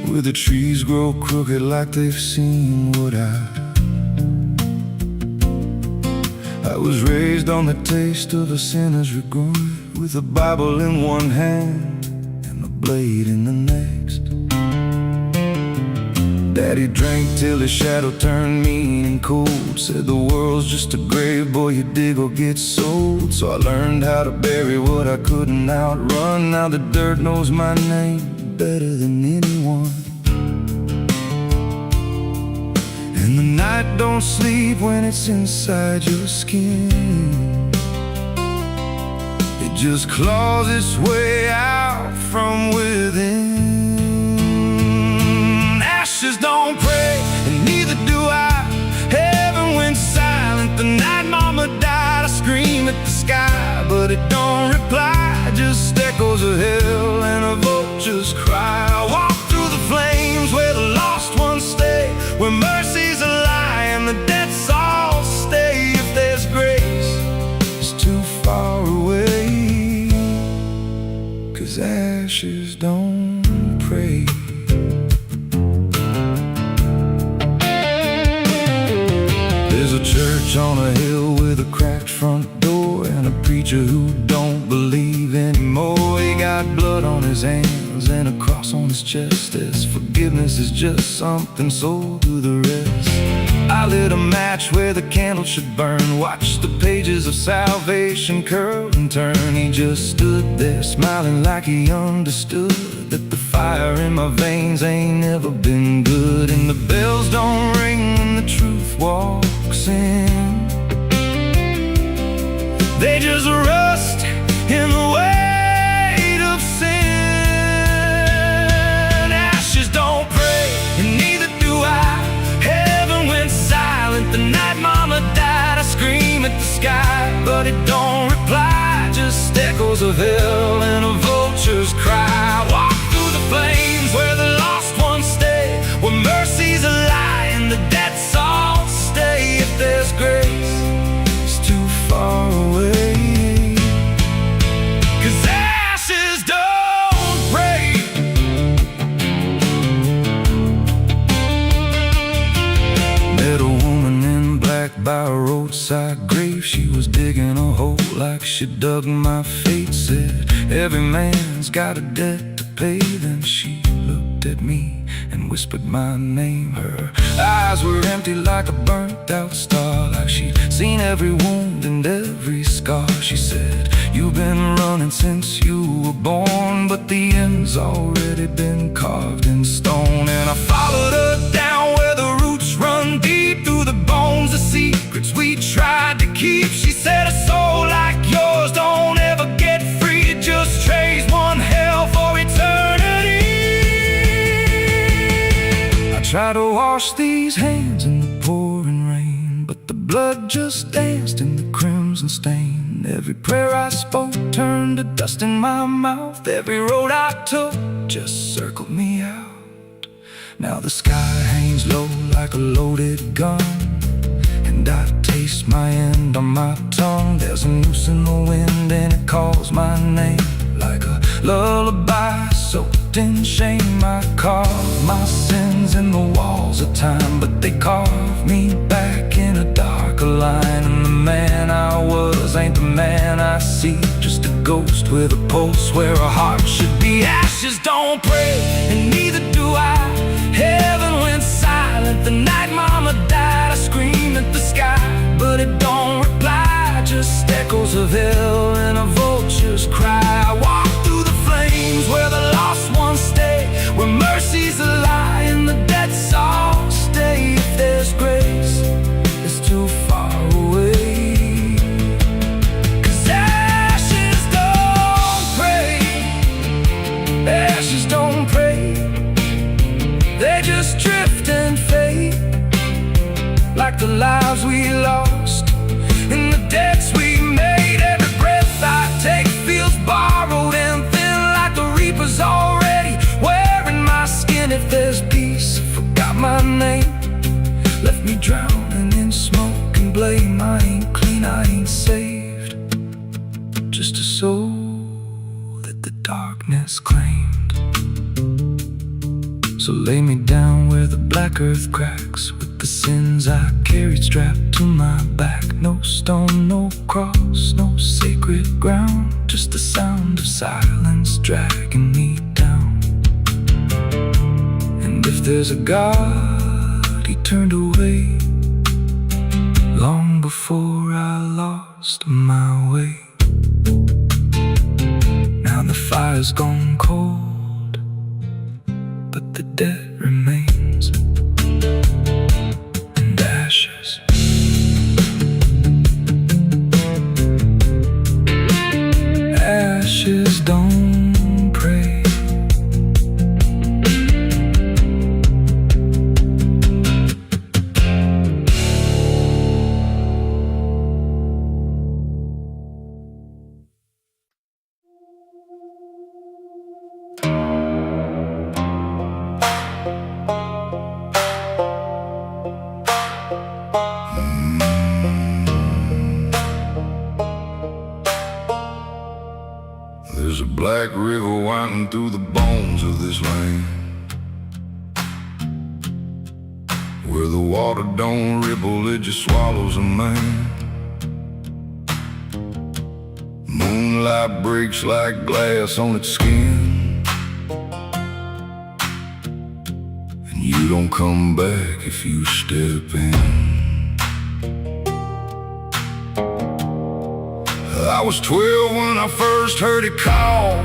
where the trees grow crooked like they've seen what I was raised on the taste of a sinner's regret, with a Bible in one hand and a blade in the next. Daddy drank till his shadow turned mean and cold, said the world's just a grave, boy, you dig or get sold. So I learned how to bury what I couldn't outrun. Now the dirt knows my name better than anyone. And the night don't sleep when it's inside your skin. It just claws its way out from within. Ashes don't pray, and neither do I. Heaven went silent the night mama died. I scream at the sky, but it don't reply. Just echoes of hell and a vulture's cry. I walk through the flames where the lost ones stay, where mercy's a lie and the dead souls stay. If there's grace, it's too far away, 'cause ashes don't pray. There's a church on a hill with a cracked front door, and a preacher who don't believe anymore. He got blood on his hands and a cross on his chest, as forgiveness is just something sold to the rest. I lit a match where the candle should burn, watched the pages of salvation curl and turn. He just stood there smiling like he understood that the fire in my veins ain't never been good. And the bells don't ring when the truth walks in, they just rust in the weight of sin. Ashes don't pray, and neither do I. Heaven went silent the night mama died. I scream at the sky, but it don't reply. Just echoes of hell and a vulture's cry. I walk through the flames where the lost ones stay, where mercy's a lie and the dead souls stay. If there's grace, it's too far away, 'cause ashes don't pray. Met a woman in black by a roadside grave. She was digging a hole like she dug my fate. Said every man's got a debt to pay. Then she looked at me and whispered my name. Her eyes were empty like a burnt out star, like she'd seen every wound and every scar. She said, you've been running since you were born, but the end's already been carved in stone. And I followed her down where the roots run deep through the bones, the secrets we tried to keep. She said, a soul like yours don't ever get free. It just trades one hell for eternity. I try to wash these hands in the pouring rain, but the blood just danced in the crimson stain. Every prayer I spoke turned to dust in my mouth. Every road I took just circled me out. Now the sky hangs low like a loaded gun, and I taste my end on my tongue. There's a noose in the wind and it calls my name like a lullaby soaked in shame. I carve my sins in the walls of time, but they carve me back in a darker line. And the man I was ain't the man I see, just a ghost with a pulse where a heart should be. Ashes don't pray, and neither do I. Heaven went silent the night mama died. I scream at the sky, but it don't reply. Just echoes of hell and a vulture's cry. I walk through the flames where the lost ones stay, where mercy's a lie and the dead souls stay. If there's grace, it's too far away, 'cause ashes don't pray. Ashes don't pray, they just drift and fade, like the lives we lost and the debts we made. Every breath I take feels borrowed and thin, like the reaper's already wearing my skin. If there's peace, I forgot my name, left me drowning in smoke and blame. I ain't clean, I ain't saved, just a soul that the darkness claimed. So lay me down where the black earth cracks, with the sins I carried strapped to my back. No stone, no cross, no sacred ground, just the sound of silence dragging me down. And if there's a God, he turned away long before I lost my way. Now the fire's gone cold, but the debt remains, and ashes. Ashes don't pray. There's a black river winding through the bones of this land, where the water don't ripple, it just swallows a man. Moonlight breaks like glass on its skin, and you don't come back if you step in. I was 12 when I first heard it call,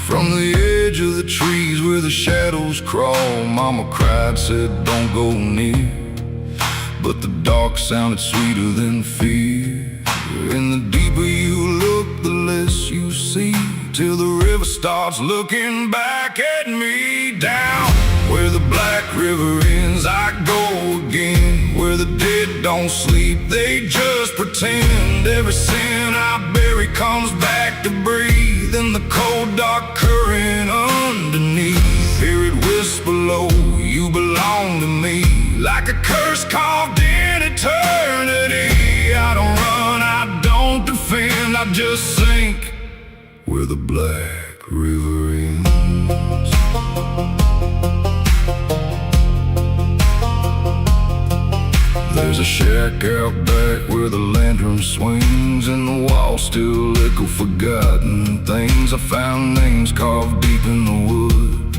from the edge of the trees where the shadows crawl. Mama cried, said don't go near, but the dark sounded sweeter than fear. And the deeper you look, the less you see, till the river starts looking back at me. Down where the black river ends, I go again, where the dead don't sleep, they just pretend. Every sin I bury comes back to breathe in the cold dark current underneath. Hear it whisper low, you belong to me, like a curse carved in eternity. I don't run, I don't defend, I just sink where the black river ends. There's a shack out back where the lantern swings, and the walls still echo forgotten things. I found names carved deep in the wood,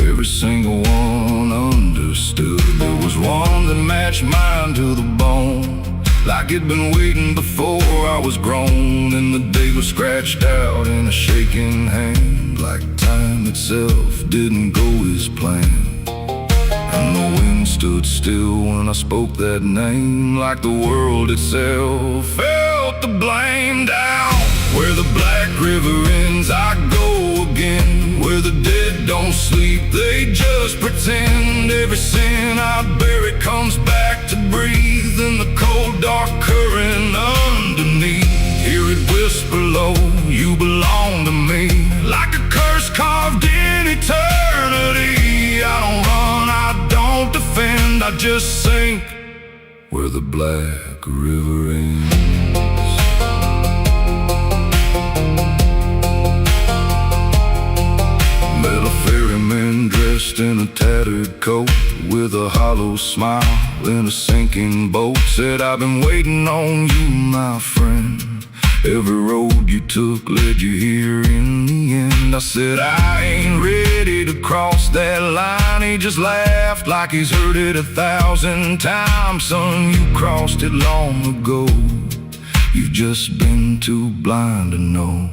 every single one understood. There was one that matched mine to the bone, like it'd been waiting before I was grown. And the day was scratched out in a shaking hand, like time itself didn't go as planned. And the wind stood still when I spoke that name, like the world itself felt the blame. Down where the black river ends, I go again, where the dead don't sleep, they just pretend. Every sin I bury comes back to breathe in the cold dark current underneath. Hear it whisper low, you belong to me, like a curse carved in eternity. I don't run, I don't defend, I just sink where the black river ends. Met a ferryman dressed in a tattered coat, with a hollow smile in a sinking boat. Said, I've been waiting on you, my friend. Every road you took led you here in the end. I said, I ain't ready to cross that line. He just laughed like he's heard it 1,000 times. Son, you crossed it long ago, you've just been too blind to know.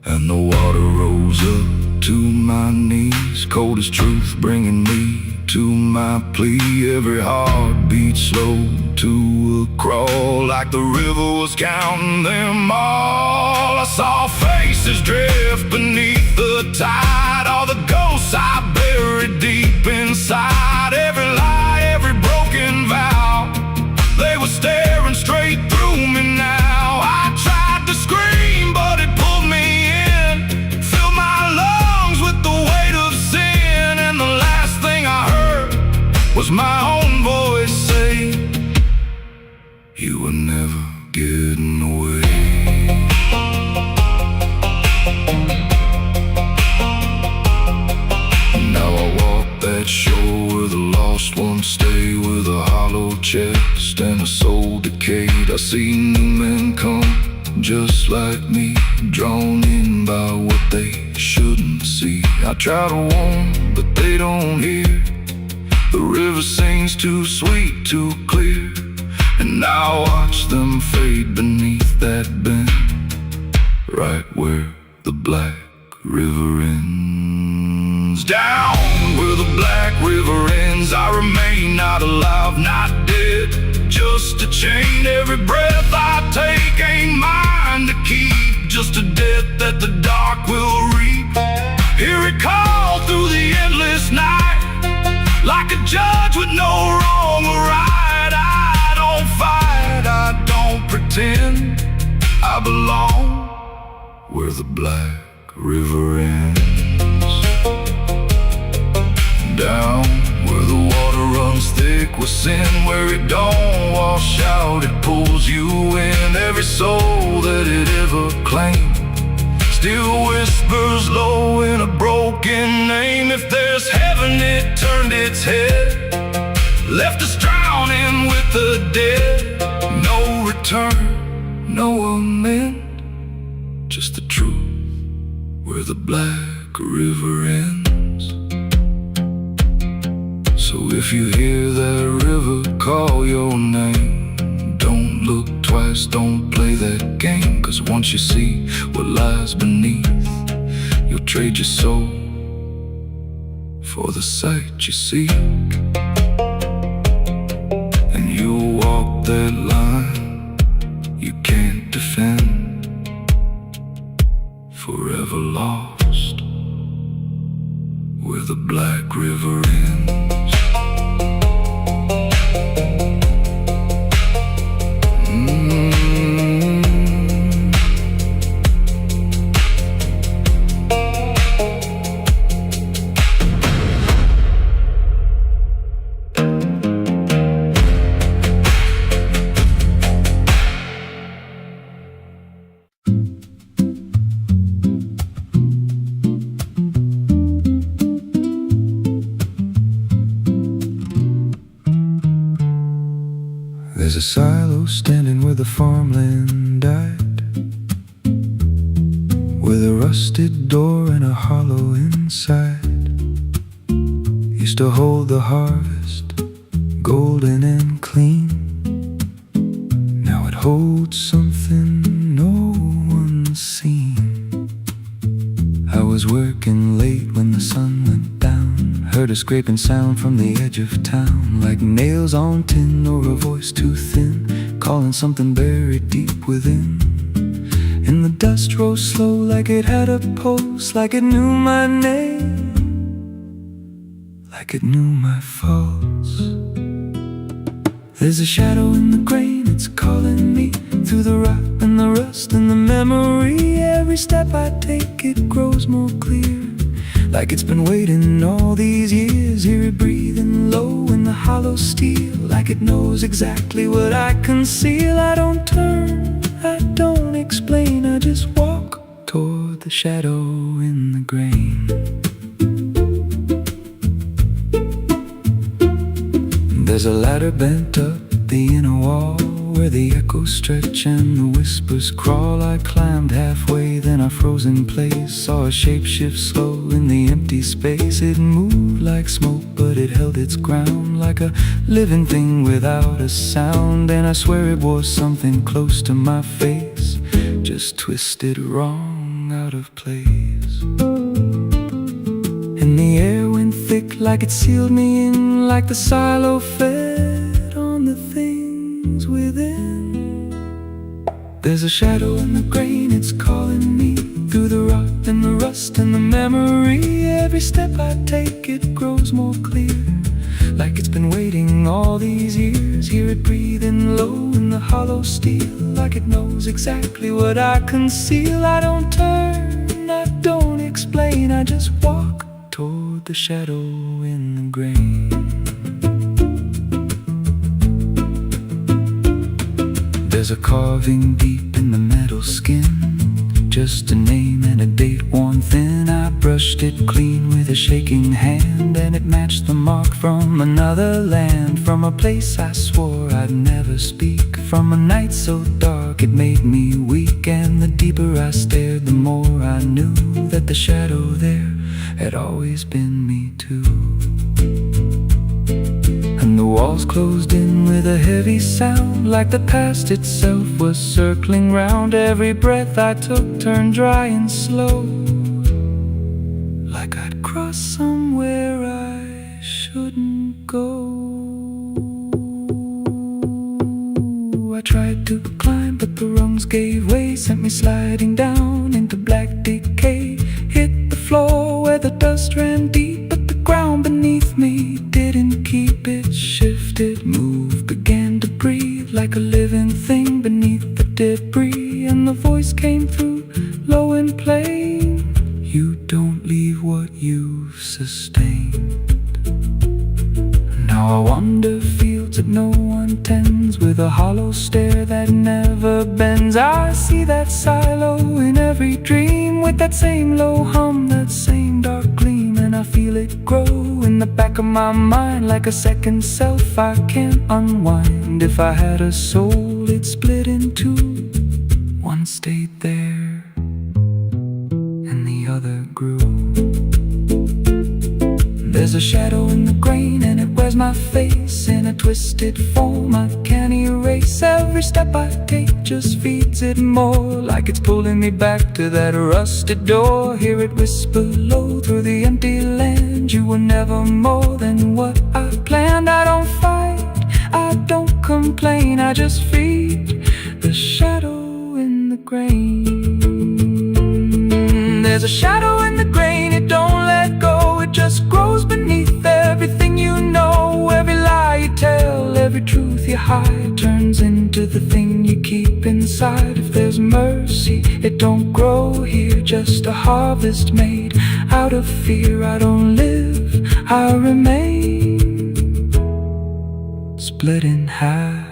And the water rose up to my knees, cold as truth, bringing me to my plea. Every heartbeat slow to a crawl, like the river was counting them all. I saw faces drift beneath the tide, all the ghosts I buried deep inside. Every lie, every broken vow, they were staring straight through me now. I tried to scream, but it pulled me in, filled my lungs with the weight of sin. And the last thing I heard was my own voice say, you were never getting away. see new men come, just like me, drawn in by what they shouldn't see. I try to warn, but they don't hear. The river sings too sweet, too clear, and I watch them fade beneath that bend, right where the black river ends. Down where the black river ends, I remain not alive, not dead, just a chain. Every breath I take ain't mine to keep, just a death that the dark will reap. Hear it call through the endless night, like a judge with no wrong or right. I don't fight, I don't pretend, I belong where the black river ends. Down where the water runs thick with sin, where it don't wash out, it pulls you in. Every soul that it ever claimed still whispers low in a broken name. If there's heaven, it turned its head, left us drowning with the dead. No return, no amend, just the truth where the black river ends. So if you hear that river call your name, don't look twice, don't play that game. Cause once you see what lies beneath, you'll trade your soul for the sight you seek. And you'll walk that line you can't defend, forever lost where the black river ends. There's a silo standing where the farmland died, with a rusted door and a hollow inside. Used to hold the harvest, golden and clean. Now it holds something no one's seen. I was working late when the sun went down, heard a scraping sound from the edge of town, like nails on tin or a voice too thin, calling something buried deep within. And the dust rose slow like it had a pulse, like it knew my name, like it knew my faults. There's a shadow in the grain, it's calling me through the rot and the rust and the memory. Every step I take, it grows more clear, like it's been waiting all these years. Hear it breathing low in the hollow steel, like it knows exactly what I conceal. I don't turn, I don't explain, I just walk toward the shadow in the grain. There's a ladder bent up the inner wall, where the echoes stretch and the whispers crawl. I climbed halfway, then I froze in place, saw a shape shift slow in the empty space. It moved like smoke, but it held its ground, like a living thing without a sound. And I swear it was something close to my face, just twisted wrong, out of place. And the air went thick, like it sealed me in, like the silo fed on the things within. There's a shadow in the grain, it's calling me through the rot and the rust and the memory. Every step I take, it grows more clear, like it's been waiting all these years. Hear it breathing low in the hollow steel, like it knows exactly what I conceal. I don't turn, I don't explain, I just walk toward the shadow in the grain. There's a carving deep in the metal skin, just a name and a date worn thin. I brush brushed it clean with a shaking hand, and it matched the mark from another land, from a place I swore I'd never speak, from a night so dark it made me weak. And the deeper I stared, the more I knew that the shadow there had always been me too. And the walls closed in with a heavy sound, like the past itself was circling round. Every breath I took turned dry and slow, like I'd crossed somewhere I shouldn't go. I tried to climb, but the rungs gave way, sent me sliding down into black decay. Hit the floor where the dust ran deep, but the ground beneath me didn't keep. It shifted, moved, began to breathe like a living thing beneath the debris. And the voice came through, low and plain: you don't leave what you've sustained. Now I wander fields that no one tends, with a hollow stare that never bends. I see that silo in every dream, with that same low hum, that same dark gleam. And I feel it grow in the back of my mind, like a second self I can't unwind. If I had a soul, it'd split in two. One stayed there, and the other grew. There's a shadow in the grain, and it wears my face in a twisted form I can't erase. Every step I take just feeds it more, like it's pulling me back to that rusted door. Hear it whisper low through the empty land: you were never more than what I planned. I don't fight, I don't complain, I just feed the shadow in the grain. There's a shadow in the grain, it don't let go, it just grows beneath everything you know. Every lie you tell, every truth you hide, turns into the thing you keep inside. If there's mercy, it don't grow here, just a harvest made out of fear. I don't live, I remain, split in half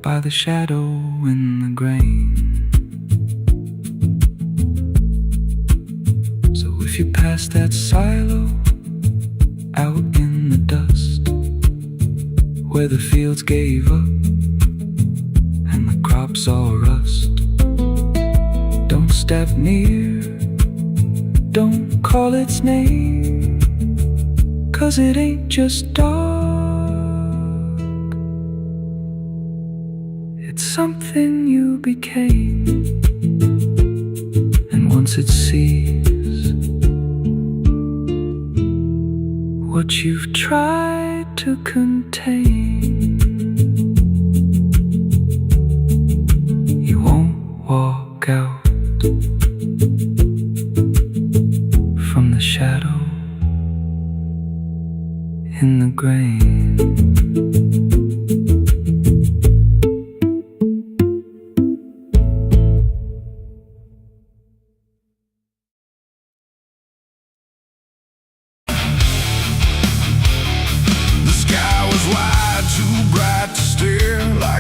by the shadow in the grain. If you pass that silo out in the dust, where the fields gave up and the crops all rust, don't step near, don't call its name, 'cause it ain't just dark, it's something you became. And once it sees what you've tried to contain, you won't walk out from the shadow in the grain.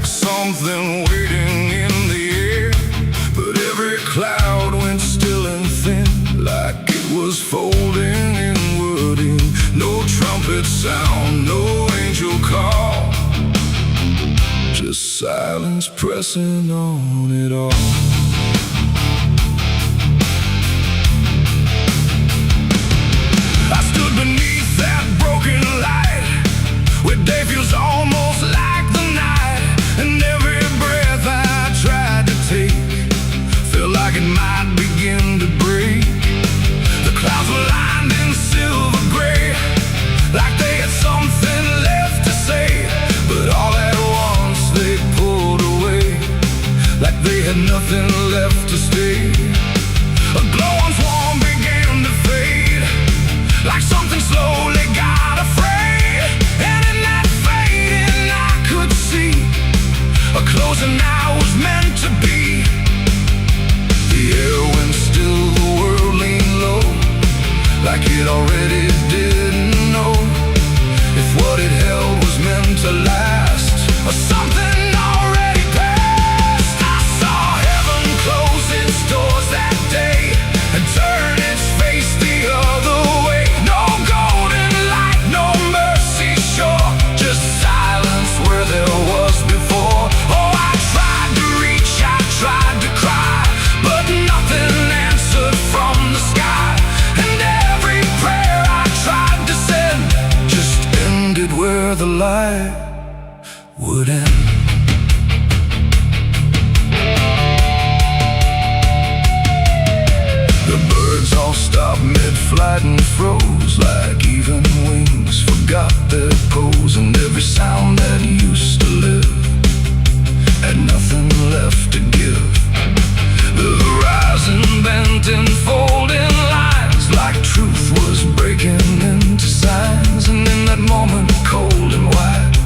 Something waiting in the air, but every cloud went still and thin, like it was folding inward in. No trumpet sound, no angel call, just silence pressing on it all. I stood beneath that broken light, where day feels almost like the night. And every breath I tried to take felt like it might begin to break. The clouds were lined in silver gray, like they had something left to say. But all at once they pulled away, like they had nothing left to stay. A glow once warm began to fade, like something slowly got afraid. And in that fading I could see a closing I was meant to be. The air went still, the world leaned low, like it already didn't know if what it held was meant to last, or something already passed. I saw heaven close its doors that day and turn its face the other fire would end. The birds all stopped mid-flight and froze, like even wings forgot their pose. And every sound that used to live had nothing left to give. The horizon bent in folding lines, like truth was breaking into signs. And in that moment, cold and wide,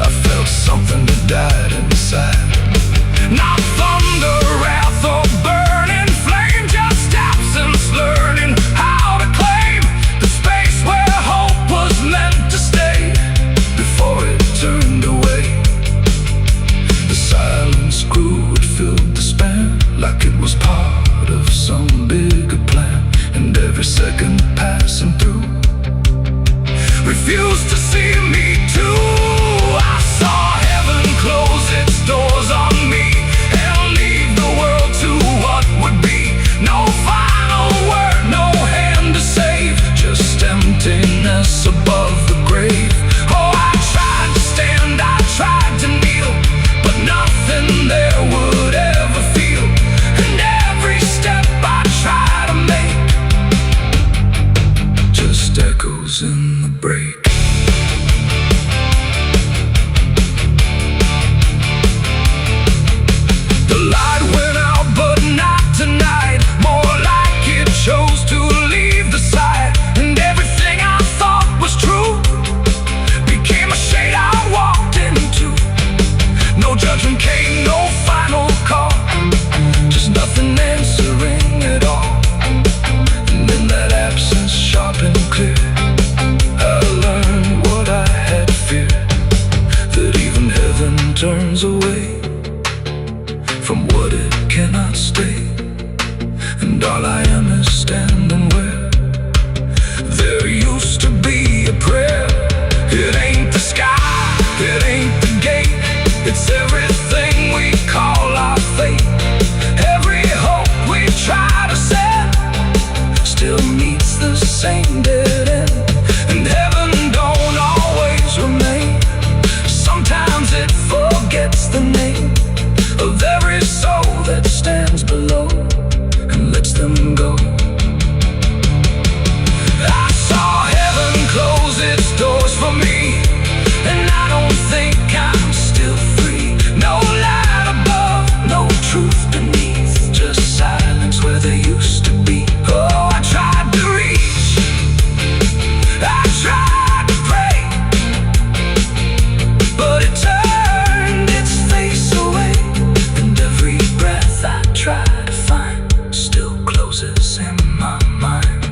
I felt something that died inside. Not thunder, wrath, or burning flame, just absence, learning how to claim the space where hope was meant to stay before it turned away. The silence grew, it filled the span, like it was part of some bigger plan. And every second passing through refused to see me too. I saw heaven close its doors on me and leave the world to what would be. No final word, no hand to save, just emptiness above the grave. Oh, I tried to stand, I tried to kneel, but nothing there would ever feel. And every step I try to make just echoes in the break. The light went out, but not tonight. More like it chose to leave the sight. And everything I thought was true became a shade I walked into. No judgment came, no final call, just nothing answering at all. And in that absence, sharp and clear, I learned what I had feared, that even heaven turns away from what it cannot stay. And all I am is standing where there used to be a prayer. It ain't the sky, it ain't the gate, it's everything we call our fate. Every hope we try to set still meets the same dead end. And heaven don't always remain, sometimes it forgets the name of every soul that stands below and lets them go. I saw heaven close its doors for me, and I don't think I'm still free. No light above, no truth beneath, just silence where there used to be. Oh, I tried to reach, I tried to pray, but it turned its face away. And every breath I try to find still closes in my mind.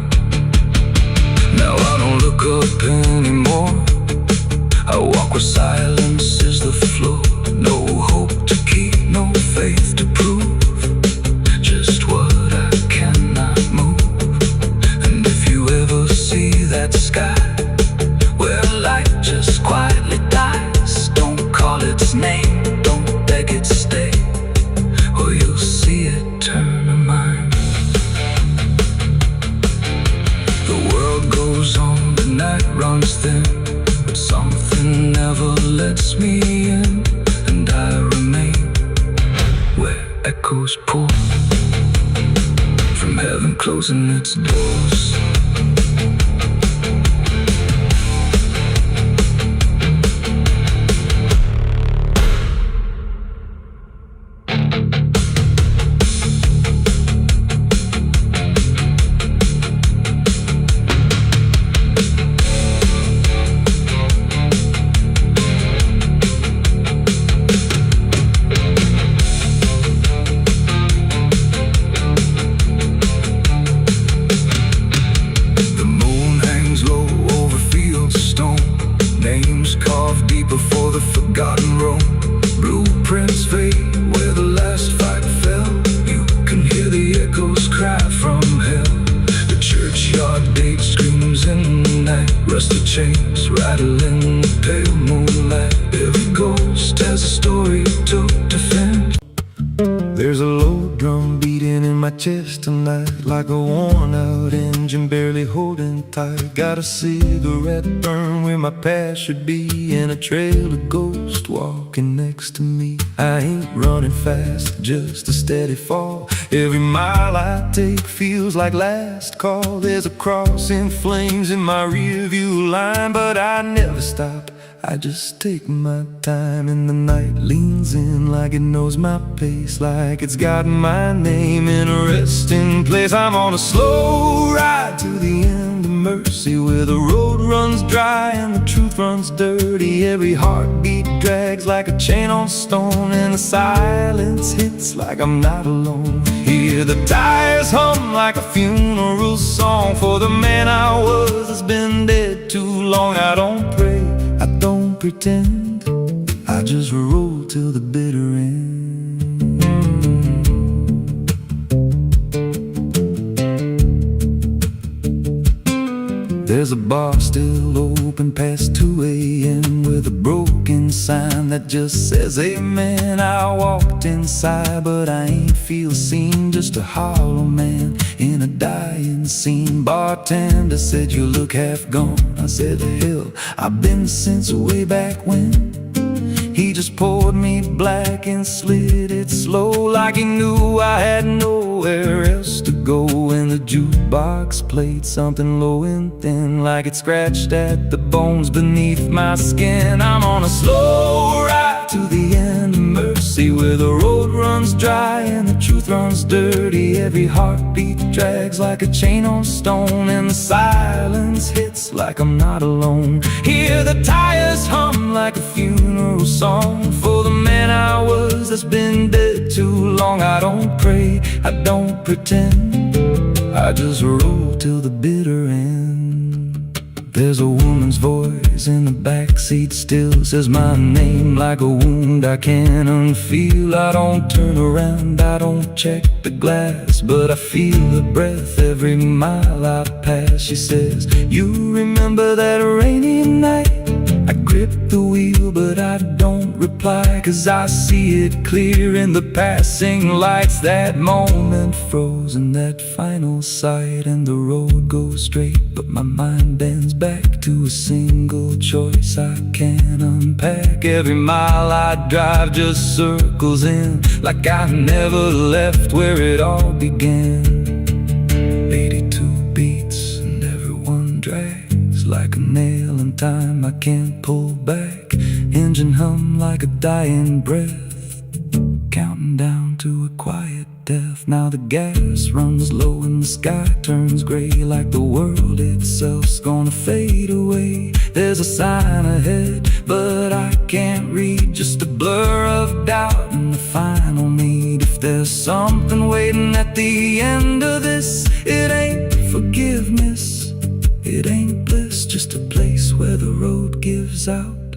Now I don't look up anymore, I walk where silence is the floor. No hope to keep, no faith to prove, just what I cannot move. And if you ever see that sky where light just quietly dies, don't call its name, don't beg it stay, or you'll see it turn a mind. The world goes on, the night runs thin, but something never lets me in. And I remain where echoes pour from heaven closing its doors. Rusty chains rattling the pale moonlight. Every ghost has a story to defend. There's a low drum beating in my chest tonight, like a worn-out engine barely holding tight. Got a cigarette burn where my past should be, and a trail of ghosts walking next to me. I ain't running fast, just a steady fall. Every mile I take feels like last call. There's a cross in flames in my rearview line, but I never stop, I just take my time. And the night leans in like it knows my pace, like it's got my name in a resting place. I'm on a slow ride to the end of mercy, where the road runs dry and the truth runs dirty. Every heartbeat drags like a chain on stone, and the silence hits like I'm not alone. Hear the tires hum like a funeral song for the man I was that's been dead too long. I don't pray, I don't pretend, I just roll till the bitter end. There's a bar still open past 2 a.m. with a broken sign that just says amen. I walked inside but I ain't feel seen, just a hollow man in a dying scene. Bartender said you look half gone. I said hell, I've been since way back when. He just poured me black and slid it slow, like he knew I had nowhere else to go. And the jukebox played something low and thin, like it scratched at the bones beneath my skin. I'm on a slow ride to the end of mercy, where the road runs dry and the truth runs dirty. Every heartbeat drags like a chain on stone, and the silence hits like I'm not alone. Hear the tires hum like a funeral song for the man I was that's been dead too long. I don't pray, I don't pretend, I just roll till the bitter end. There's a woman's voice in the backseat still, says my name like a wound I can't unfeel. I don't turn around, I don't check the glass, but I feel her breath every mile I pass. She says, you remember that rainy night? I grip the wheel but I don't reply, 'cause I see it clear in the passing lights. That moment frozen, that final sight, and the road goes straight but my mind bends back to a single choice I can't unpack. Every mile I drive just circles in, like I never left where it all began. 82 beats and everyone drags like a nail in time I can't pull back. Engine hum like a dying breath, counting down to a quiet death. Now the gas runs low and the sky turns gray, like the world itself's gonna fade away. There's a sign ahead but I can't read, just a blur of doubt and the final need. If there's something waiting at the end of this, it ain't forgiveness, it ain't bliss, just a place where the road gives out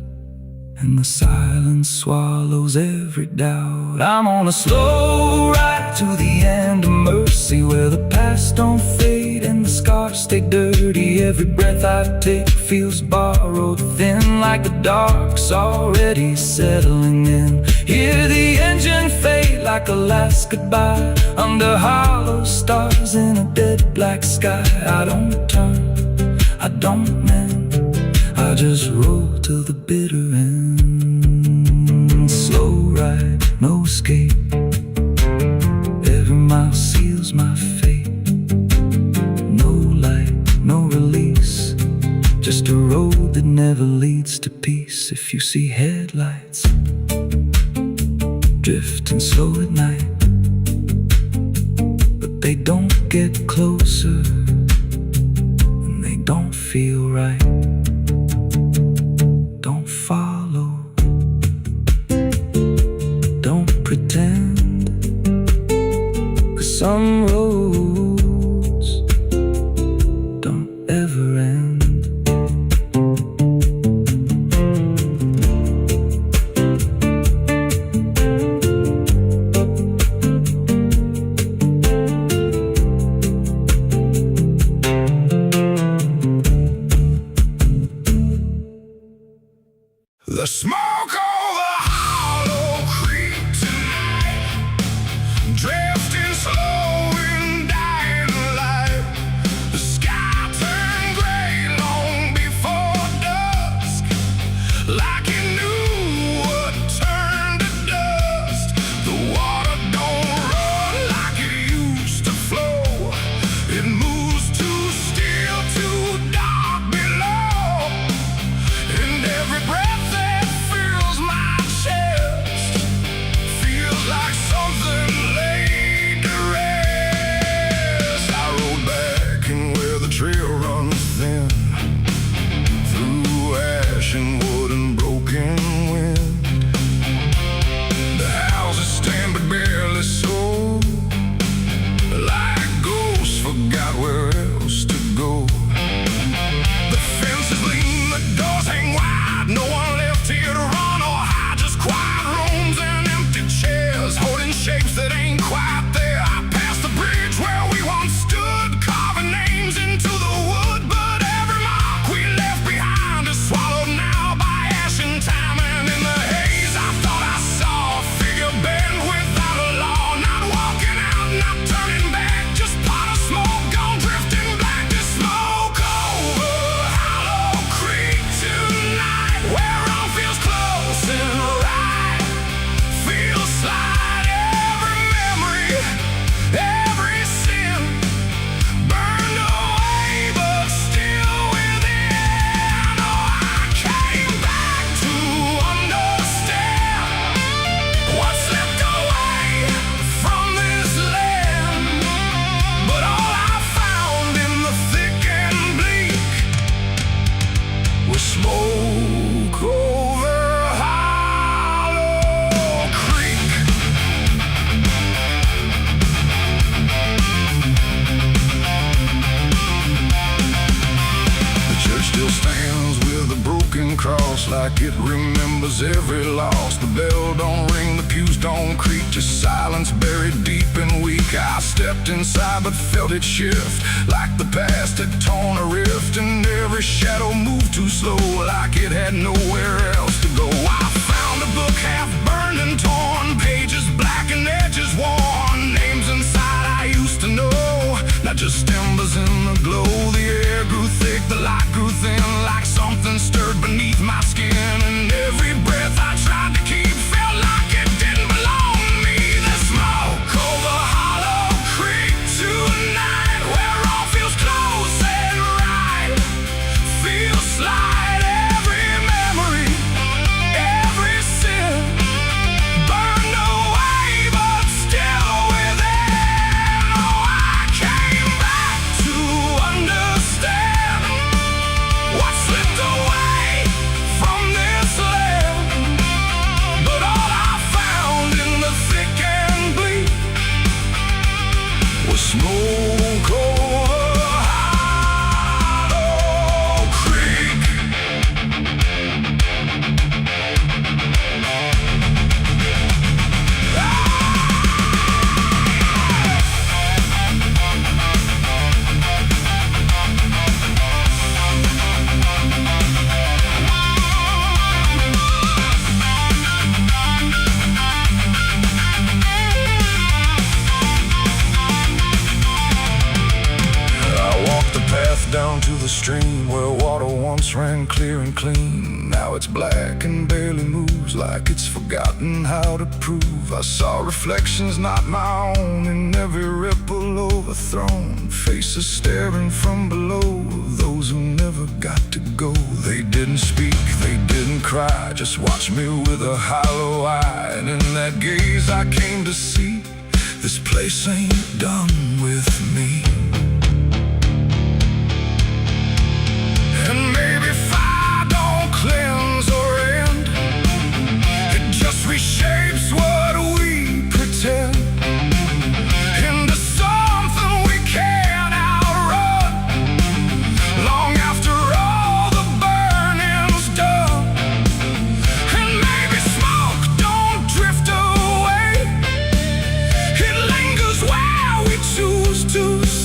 and the silence swallows every doubt. I'm on a slow ride to the end of mercy, where the past don't fade and the scars stay dirty. Every breath I take feels borrowed thin, like the dark's already settling in. Hear the engine fade like a last goodbye, under hollow stars in a dead black sky. I don't turn, I don't mend, I just roll till the bitter end. Slow ride, no escape, every mile seals my fate. No light, no release, just a road that never leads to peace. If you see headlights drifting slow at night, but they don't get closer and they don't feel right, don't follow, don't pretend, 'cause some roads don't ever end. The smoke over Hollow Creek tonight, drifting slow in trail runs thin through ash and wood and broken wind. The houses stand but barely so, like ghosts forgot where else to go. The fences lean, the doors hang wide, no one left here to run or hide, just quiet rooms and empty chairs holding shapes that ain't quite there. I passed the bridge where we once stood, carving names into the wood, but every mark we left behind is swallowed now by ash and time. And in the haze I thought I saw a figure bend without a law, not walking out, not turning back, just pot of smoke gone drifting black to smoke over Hollow Creek tonight, where all feels close and right, feels like every memory, every sin burned away but still within. Oh, I came back to understand what slipped away from this land, but all I found in the thick and bleak was smoke over Hollow Creek. The church still stands with a broken cross, like it remembers every loss. The bell don't ring, the pews don't creak, just silence buried deep and weak. I stepped inside but felt it shift, like the past had torn a rift, and every shadow moved too slow, like it had nowhere else to go. I found a book half burned and torn, pages black and edges worn, names inside I used to know, not just embers in the glow. The air grew thick, the light grew thin, like something stirred beneath my skin, and every breath I tried to keep felt like it didn't belong to me. The smoke over Hollow Creek tonight, where all feels close and right, feels like every memory, every sin burned away but still within. Oh, I came back to understand what slipped away from this land, but all I found in the thick and bleak was smoke over Hollow Creek. I walked the path down to the stream where water once ran clear and clean. Now it's black and barely moves, like it's forgotten how to prove. I saw reflections not my own in every ripple overthrown, faces staring from below, those who never got to go. They didn't speak, they didn't cry, just watched me with a hollow eye, and in that gaze I came to see this place ain't done with me. And maybe fire don't cleanse or end, it just reshapes what we pretend into something we can't outrun, long after all the burning's done. And maybe smoke don't drift away, it lingers where we choose to stay.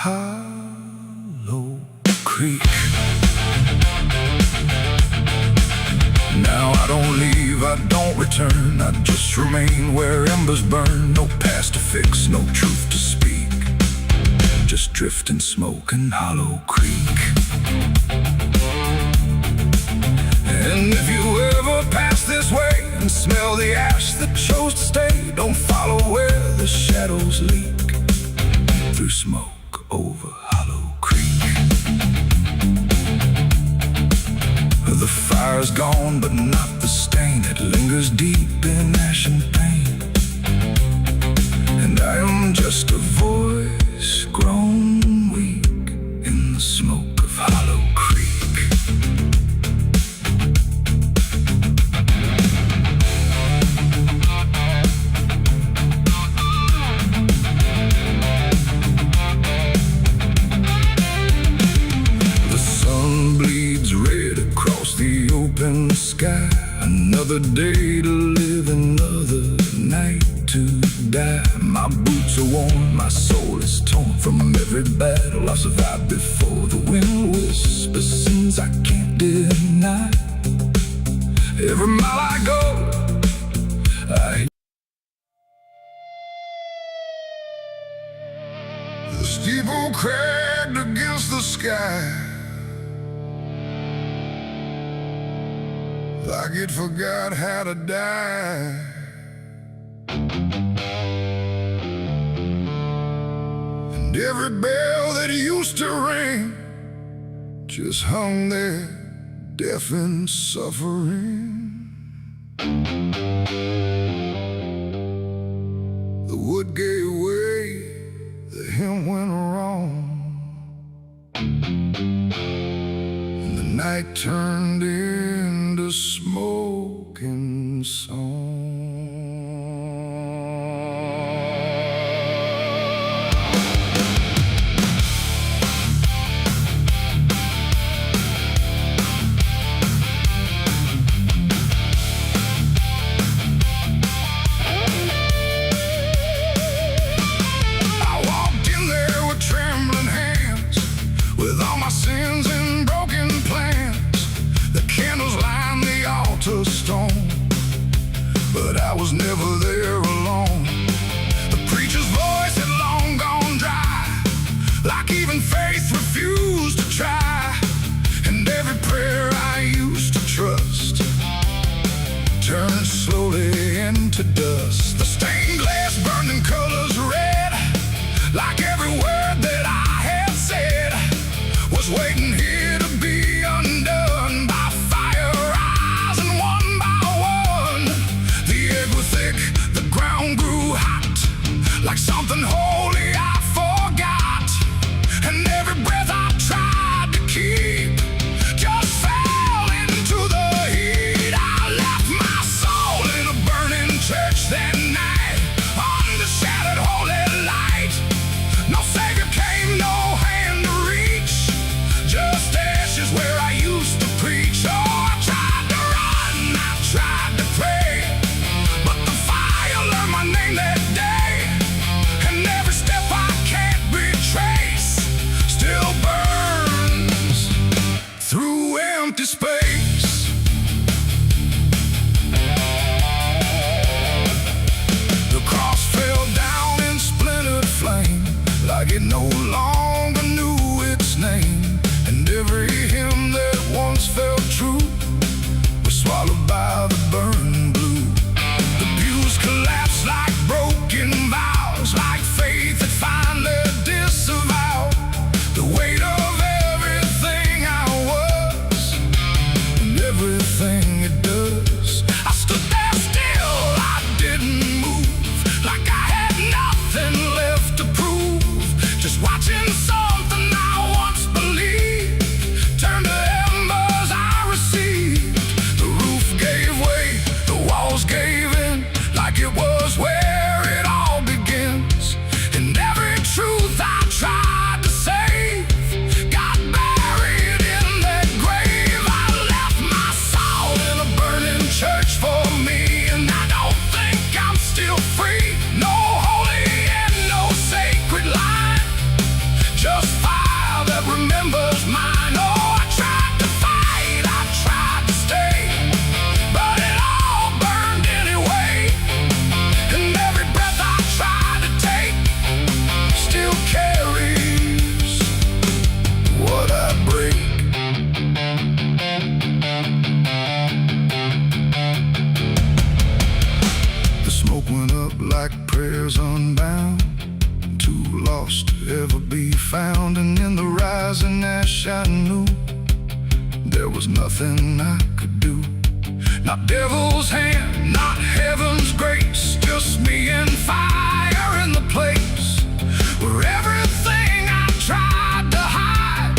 Hollow Creek. Now I don't leave, I don't return, I just remain where embers burn. No past to fix, no truth to speak, just drift and smoke in Hollow Creek. And if you ever pass this way and smell the ash that chose to stay, don't follow where the shadows leak through smoke over Hollow Creek. The fire's gone, but not the stain. It lingers deep in ash and pain. And I am just a voice grown weak in the smoke of Hollow Creek. The open sky, another day to live, another night to die. My boots are worn, my soul is torn from every battle I've survived before. The wind whispers sins I can't deny. Every mile I go, the steeple cracked against the sky, like it forgot how to die. And every bell that used to ring just hung there, deaf and suffering. The wood gave way, the hymn went wrong, and the night turned into smoking song. I walked in there with trembling hands, with all my sins and broken plans. The candles line the altar stone, but I was never there alone. The preacher's voice had long gone dry, like even faith refused to try. And every prayer I used to trust turned slowly into dust. The stained glass burned in colors red, like every word that I had said was waiting here to be undone by fire rising one by one. The air grew thick, the ground grew hot, like something holy I forgot. And every breath I tried to keep just fell into the heat. I left my soul in a burning church that as an ash, I knew there was nothing I could do. Not devil's hand, not heaven's grace, just me and fire in the place where everything I tried to hide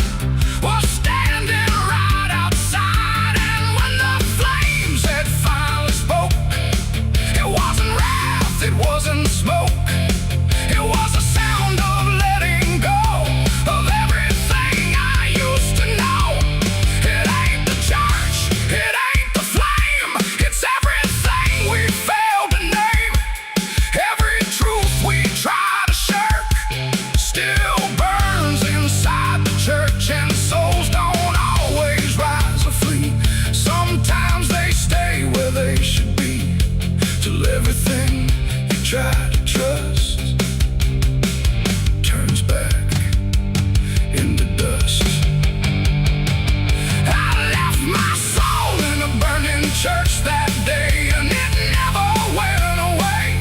was standing right outside. And when the flames had finally spoke, it wasn't wrath, it wasn't smoke. It was the sound of letting go of everything I used to know. It ain't the church, it ain't the flame, it's everything we failed to name. Every truth we try to shirk still burns inside the church, and souls don't always rise or flee. Sometimes they stay where they should be, till everything you try to trust turns back into dust. I left my soul in a burning church that day, and it never went away.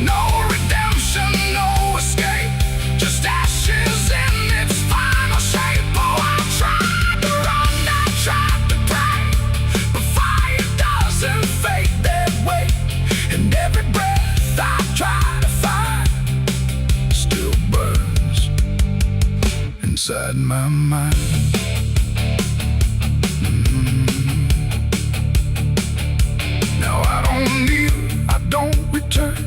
No redemption, no escape, just ashes in its final shape. Oh, I tried to run, I tried to pray, but fire doesn't fade that way. And every breath I try to find still burns inside my mind. Now I don't kneel, I don't return,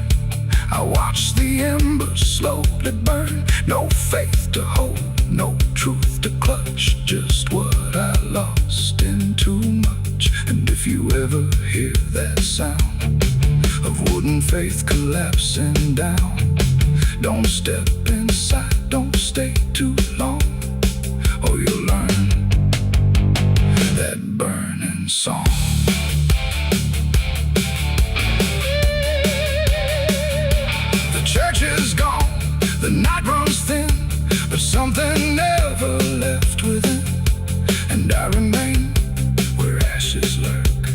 I watch the embers slowly burn. No faith to hold, no truth to clutch, just what I lost in too much. And if you ever hear that sound of wooden faith collapsing down, don't step inside, don't stay too long, or you'll learn that burning song. The church is gone, the night runs thin, but something never left within. And I remain where ashes lurk,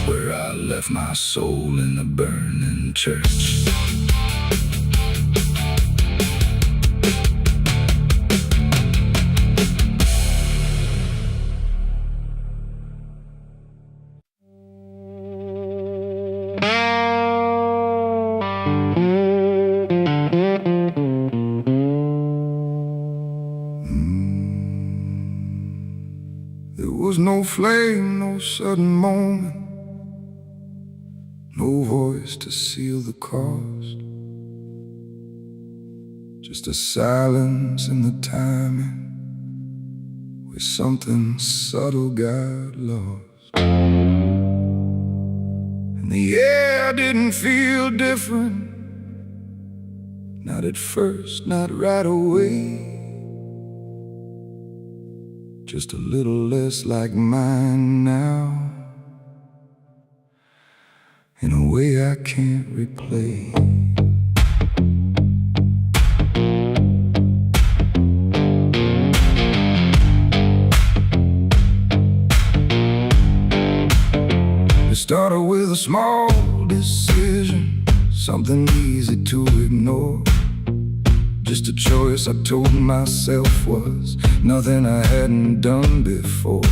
where I left my soul in the burning church. There was no flame, no sudden moment, no voice to seal the cost, just a silence in the timing where something subtle got lost. And the air didn't feel different, not at first, not right away, just a little less like mine now, in a way I can't replay. It started with a small decision, something easy to ignore, just a choice I told myself was nothing I hadn't done before.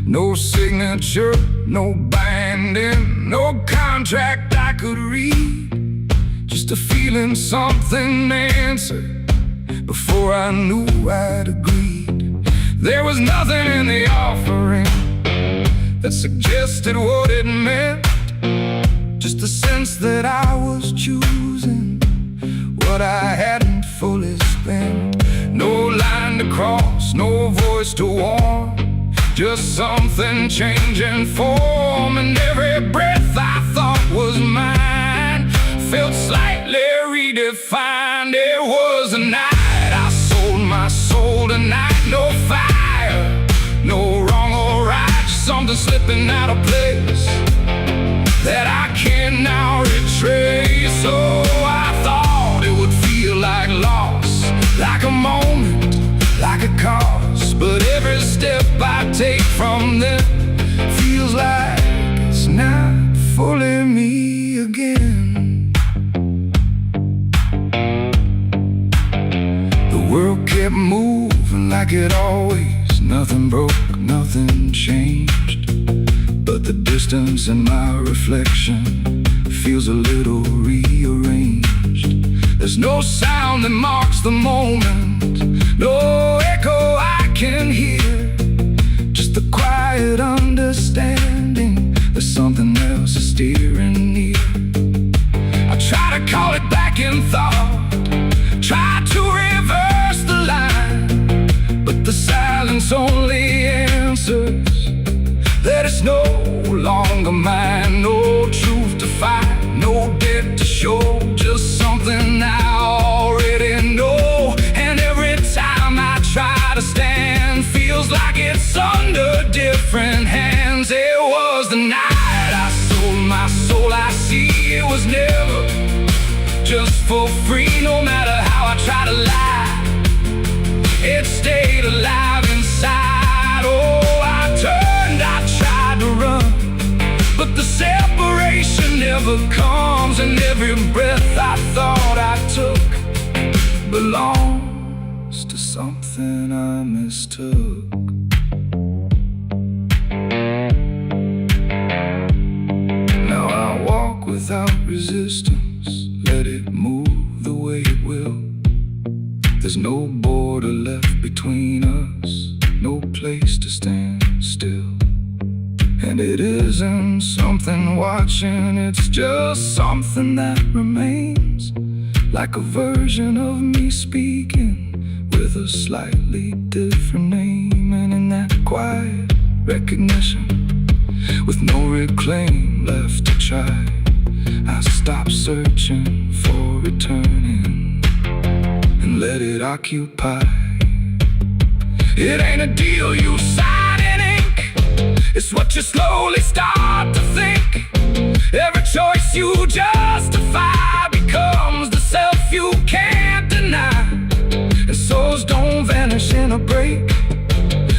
No signature, no binding, no contract I could read, just a feeling something answered before I knew I'd agreed. There was nothing in the offering that suggested what it meant, just the sense that I was choosing what I hadn't fully spent. No line to cross, no voice to warn, just something changing form. And every breath I thought was mine felt slightly redefined. It was a night I sold my soul tonight. No fire, no wrong or right, just something slipping out of place that I can now retrace. So I thought it would feel like loss, like a moment, like a cause. But every step I take from them feels like it's not fully me again. The world kept kept moving like it always. Nothing broke, nothing changed, but the distance in my reflection feels a little rearranged. There's no sound that marks the moment, no echo I can hear, just the quiet understanding that something else is steering near. I try to call it back in thought, try to reverse the line, but the silence only answers that it's no longer mine. No truth to fight, no debt to show, just something I already know. And every time I try to stand, feels like it's under different hands. It was the night I sold my soul. I see it was never just for free. No matter how I try to lie, it stayed alive inside. Oh, I turned, I tried to run, but the separation never comes. And every breath I thought I took belongs to something I mistook. Now I walk without resistance, let it move the way it will. There's no border left between us, no place to stand still. And it isn't something watching, it's just something that remains, like a version of me speaking with a slightly different name. And in that quiet recognition, with no reclaim left to try, I stop searching for returning and let it occupy. It ain't a deal you sign in ink, it's what you slowly start to think. Every choice you justify becomes the self you can't deny. And souls don't vanish in a break,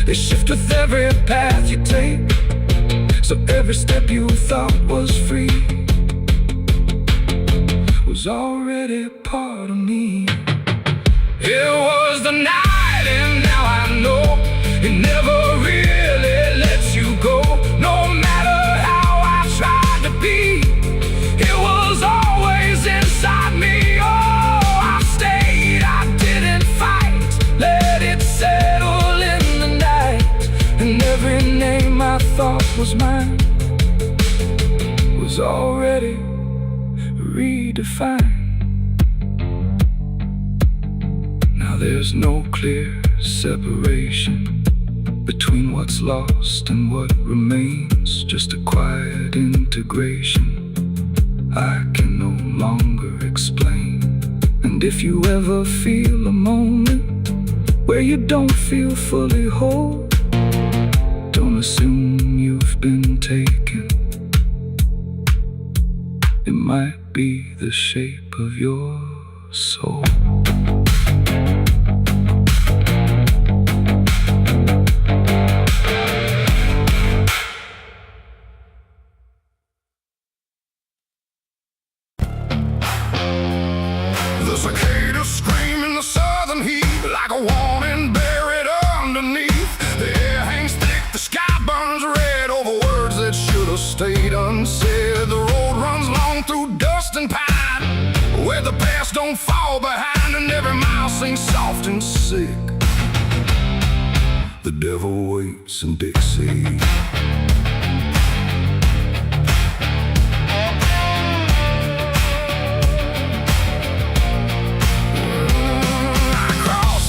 they shift with every path you take. So every step you thought was free was already part of me. It was the night, and now I know it never really lets you go. No matter how I tried to be, it was always inside me. Oh, I stayed, I didn't fight, let it settle in the night. And every name I thought was mine was already redefined. Now there's no clear separation between what's lost and what remains, just a quiet integration I can no longer explain. And if you ever feel a moment where you don't feel fully whole, don't assume you've been taken. It might be the shape of your soul. The cicadas scream in the southern heat like a warning buried underneath. The air hangs thick, the sky burns red over words that should have stayed unsaid. The road runs long through dust and pine, where the past don't fall behind, and every mile sings soft and sick. The devil waits in Dixie.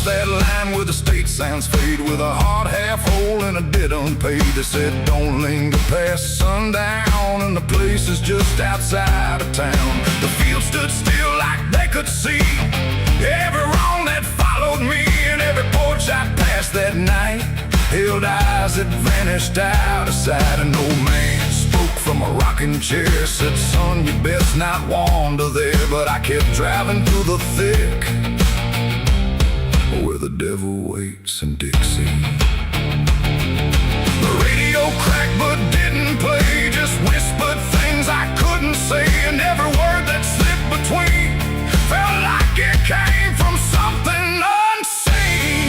That line where the state signs fade, with a heart half whole and a debt unpaid. They said don't linger past sundown, and the place is just outside of town. The field stood still like they could see every wrong that followed me, and every porch I passed that night held eyes that vanished out of sight. An old man spoke from a rocking chair, said son, you best not wander there. But I kept driving through the thick, where the devil waits in Dixie. The radio cracked but didn't play, just whispered things I couldn't say. And every word that slipped between felt like it came from something unseen.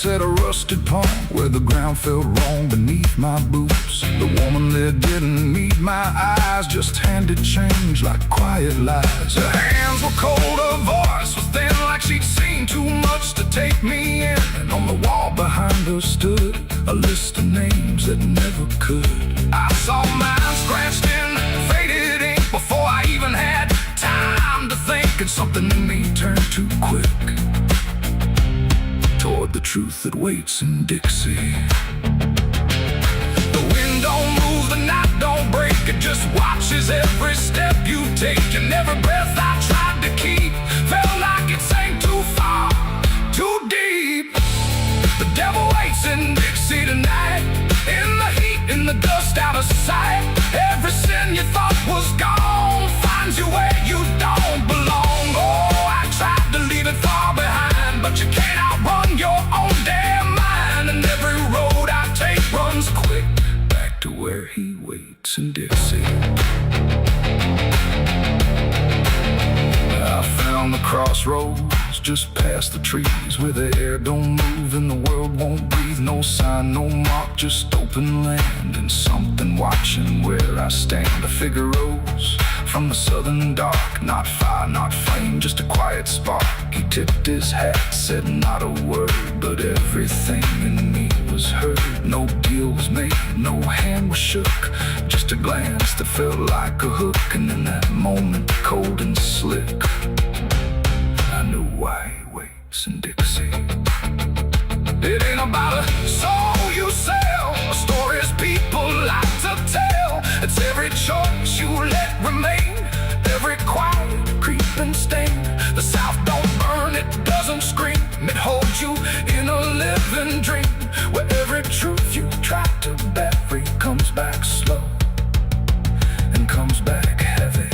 tracks at a rusted pump where the ground felt wrong beneath my boots. The woman that didn't meet my eyes just handed change like quiet lies. Her hands were cold, her voice was thin, like she'd seen too much to take me in. And on the wall behind her stood a list of names that never could. I saw mine scratched in faded ink before I even had time to think, and something in me turned too quick toward the truth that waits in Dixie. The wind don't move, the night don't break, it just watches every step you take. And every breath I tried to keep felt like it sank too far, too deep. The devil waits in Dixie tonight, in the heat, in the dust, out of sight. Every sin you thought was gone finds you where you don't belong. Oh, I tried to leave it far behind, but you can't outrun your own damn mind. And every road I take runs quick back to where he waits in Dixie. I found the crossroads just past the trees, where the air don't move and the world won't breathe. No sign, no mark, just open land and something watching where I stand. A figure rose from the southern dark, not fire, not flame, just a quiet spark. He tipped his hat, said not a word, but everything in me was heard. No deal was made, no hand was shook, just a glance that felt like a hook. And in that moment, cold and slick, I knew why he waits in Dixie. It ain't about a soul you sell, a stories people like to tell. It's every choice you let remain, every quiet creeping stain. The South don't burn, it doesn't scream, it holds you in a living dream, where every truth you try to bury comes back slow and comes back heavy.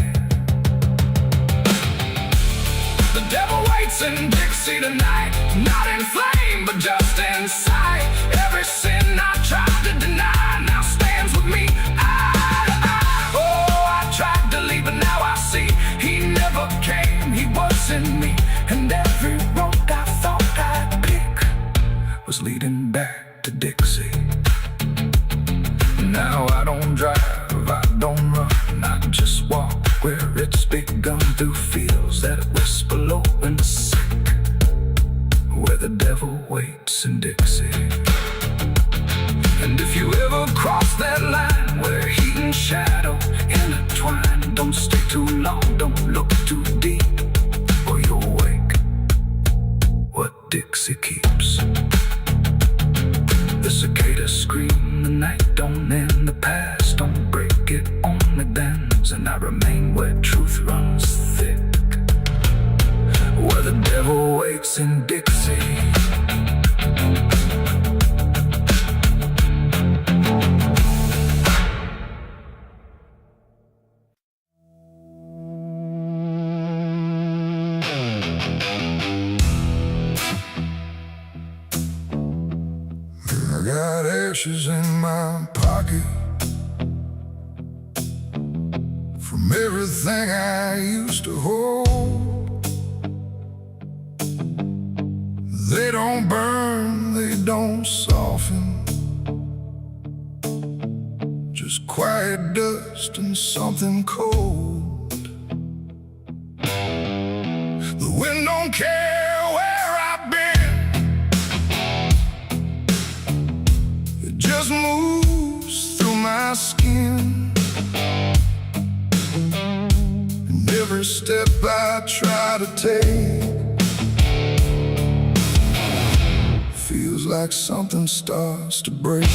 The devil waits in Dixie tonight, not in flame, but just in sight. Every sin I tried to deny now stands with me eye to eye. Oh, I tried to leave, but now I see he never came, he was in me. And every road I thought I'd pick was leading back to Dixie. Now I don't drive, I don't run, I just walk where it's begun, through fields that whisper low and sick, where the devil waits in Dixie. And if you ever cross that line where heat and shadow intertwine, don't stay too long, don't look too deep, or you'll wake what Dixie keeps. The cicadas scream, the night don't end, the past don't break, it only bends. And I remain where truth runs thick, where the devil waits in Dixie. I got ashes in my pocket from everything I used to hold. They don't burn, they don't soften, just quiet dust and something cold. The wind don't care where I've been, it just moves through my skin. And every step I try to take feels like something starts to break.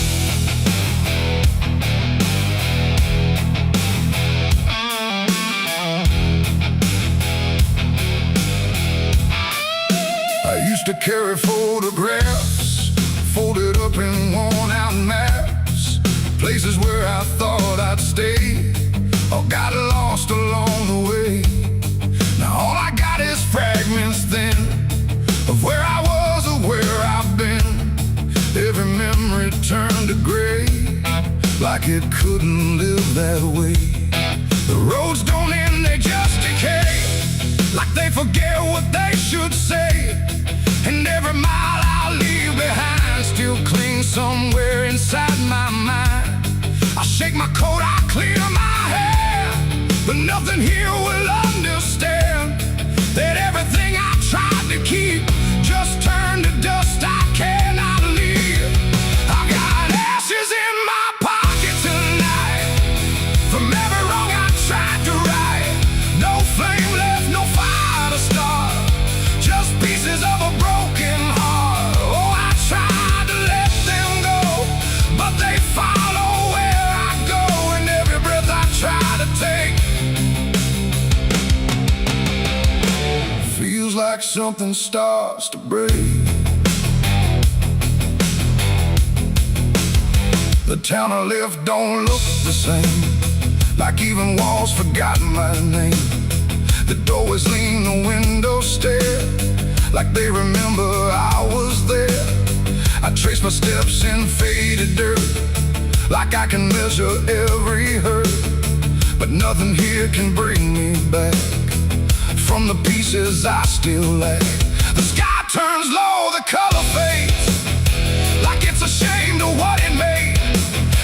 I used to carry photographs folded up in worn-out maps, places where I thought I'd stay or got lost along the way. Now all I got is fragments then of where I was or where I've been. Every memory turned to gray, like it couldn't live that way. The roads don't end, they just decay, like they forget what they should say. And every mile I leave behind still clings somewhere inside my mind. I shake my coat, I clear my hair, but nothing here will understand that everything I tried to keep just turned to dust. I cannot leave. I got ashes in my pocket tonight from every wrong I tried to right. No flame left, no fire to start, just pieces of a broken heart. Oh, I tried to let them go, but they follow where I go, and every breath I try to take feels like something starts to break. The town I live don't look the same, like even walls forgotten my name. The doorways lean, the windows stare, like they remember I was there. I trace my steps in faded dirt, like I can measure every hurt, but nothing here can bring me back from the pieces I still lack. The sky turns low, the color fades, like it's ashamed of what it made.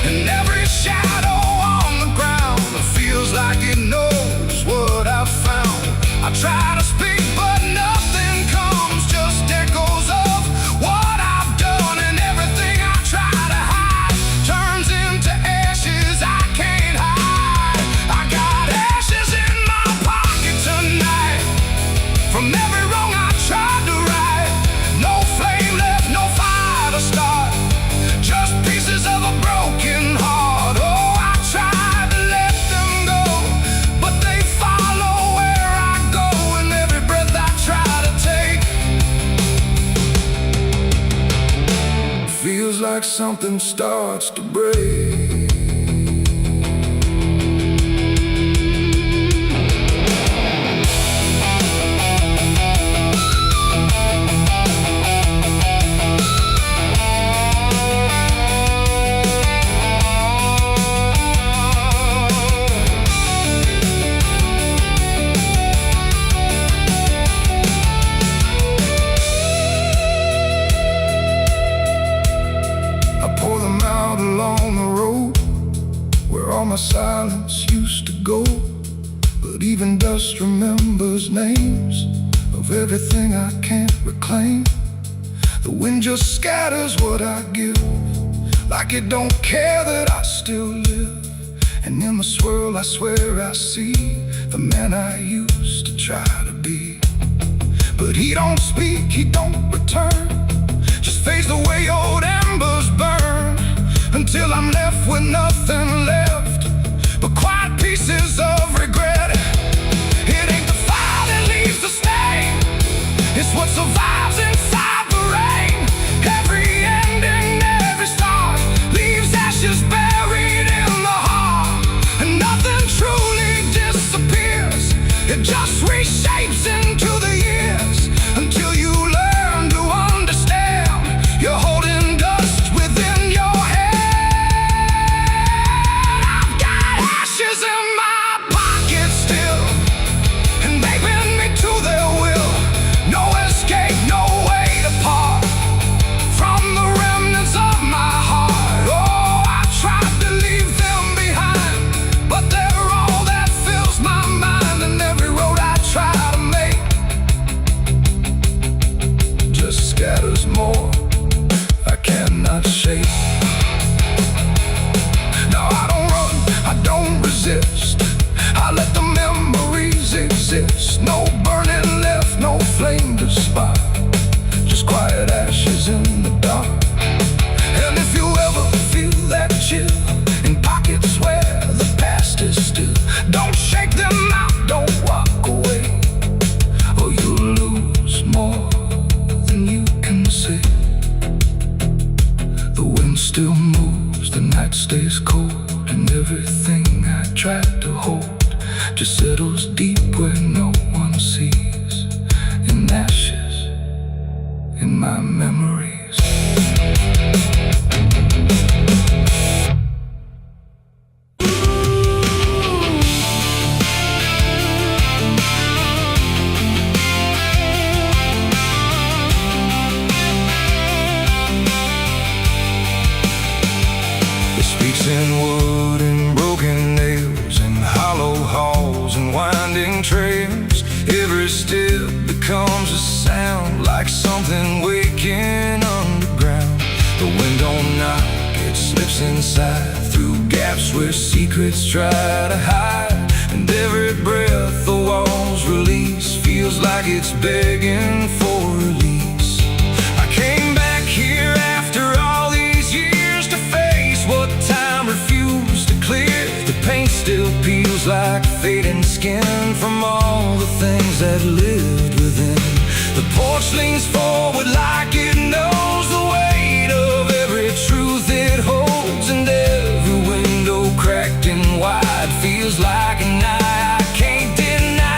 And every shadow on the ground feels like it knows what I've found. I try to speak, but nothing comes, just echoes of what I've done. And everything I try to hide turns into ashes I can't hide. I got ashes in my pocket tonight from every wrong I tried to right. No flame left, no fire to start, just pieces of a broken heart. Oh, I tried to let them go, but they follow where I go, and every breath I try to take feels like something starts to break. Along the road where all my silence used to go, but even dust remembers names of everything I can't reclaim. The wind just scatters what I give, like it don't care that I still live. And in the swirl I swear I see the man I used to try to be. But he don't speak, he don't return, just fades the way old embers burn, until I'm left with nothing left but quiet pieces of regret. It ain't the fire that leaves the stain, it's what survives inside the rain. Every ending, every start leaves ashes buried in the heart, and nothing truly disappears, it just reshapes into the years, until you learn to understand you're holding dust within your head. Ashes in my pocket still, and they bend me to their will. No escape, no way to part from the remnants of my heart. Oh, I tried to leave them behind, but they're all that fills my mind. And every road I try to make just scatters more I cannot shake. I don't resist, I let the memories exist. No burning left, no flame to spark, just quiet ashes in the dark. And if you ever feel that chill in pockets where the past is still, don't shake them out, don't walk away, or you'll lose more than you can say. The wind still moves, the night stays cold, and everything I tried to hold just settles deep where no one sees, in ashes, in my memories. in wood and broken nails, and hollow halls and winding trails. Every step becomes a sound, like something waking underground. The wind don't knock, it slips inside, through gaps where secrets try to hide. And every breath the walls release feels like it's begging for release. I came back here after all these years to face what time refused to clear. The paint still peels like fading skin from all the things that lived within. The porch leans forward like it knows the weight of every truth it holds, and every window cracked and wide feels like an eye I can't deny.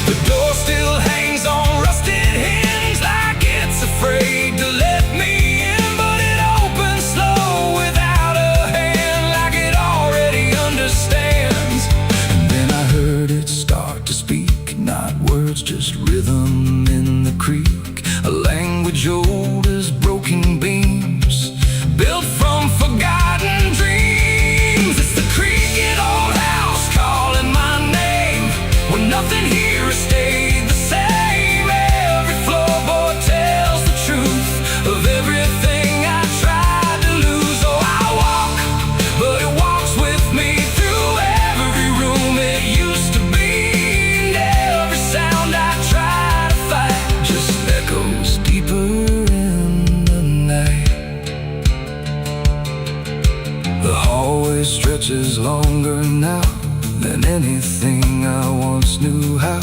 The door still hangs on rusted hinges like it's afraid to let me in, but it opens slow without a hand, like it already understands. And then I heard it start to speak, not words, just rhythm in the creek, a language old as broken beams, built from forgotten dreams. It's the creaking old house calling my name, when nothing here has stayed the same. Every floorboard tells the truth of everything I tried to lose. Oh, I walk, but it walks with me through every room it used to be, and every sound I try to fight just echoes deeper in the night. The hallway stretches longer now than anything I once knew how.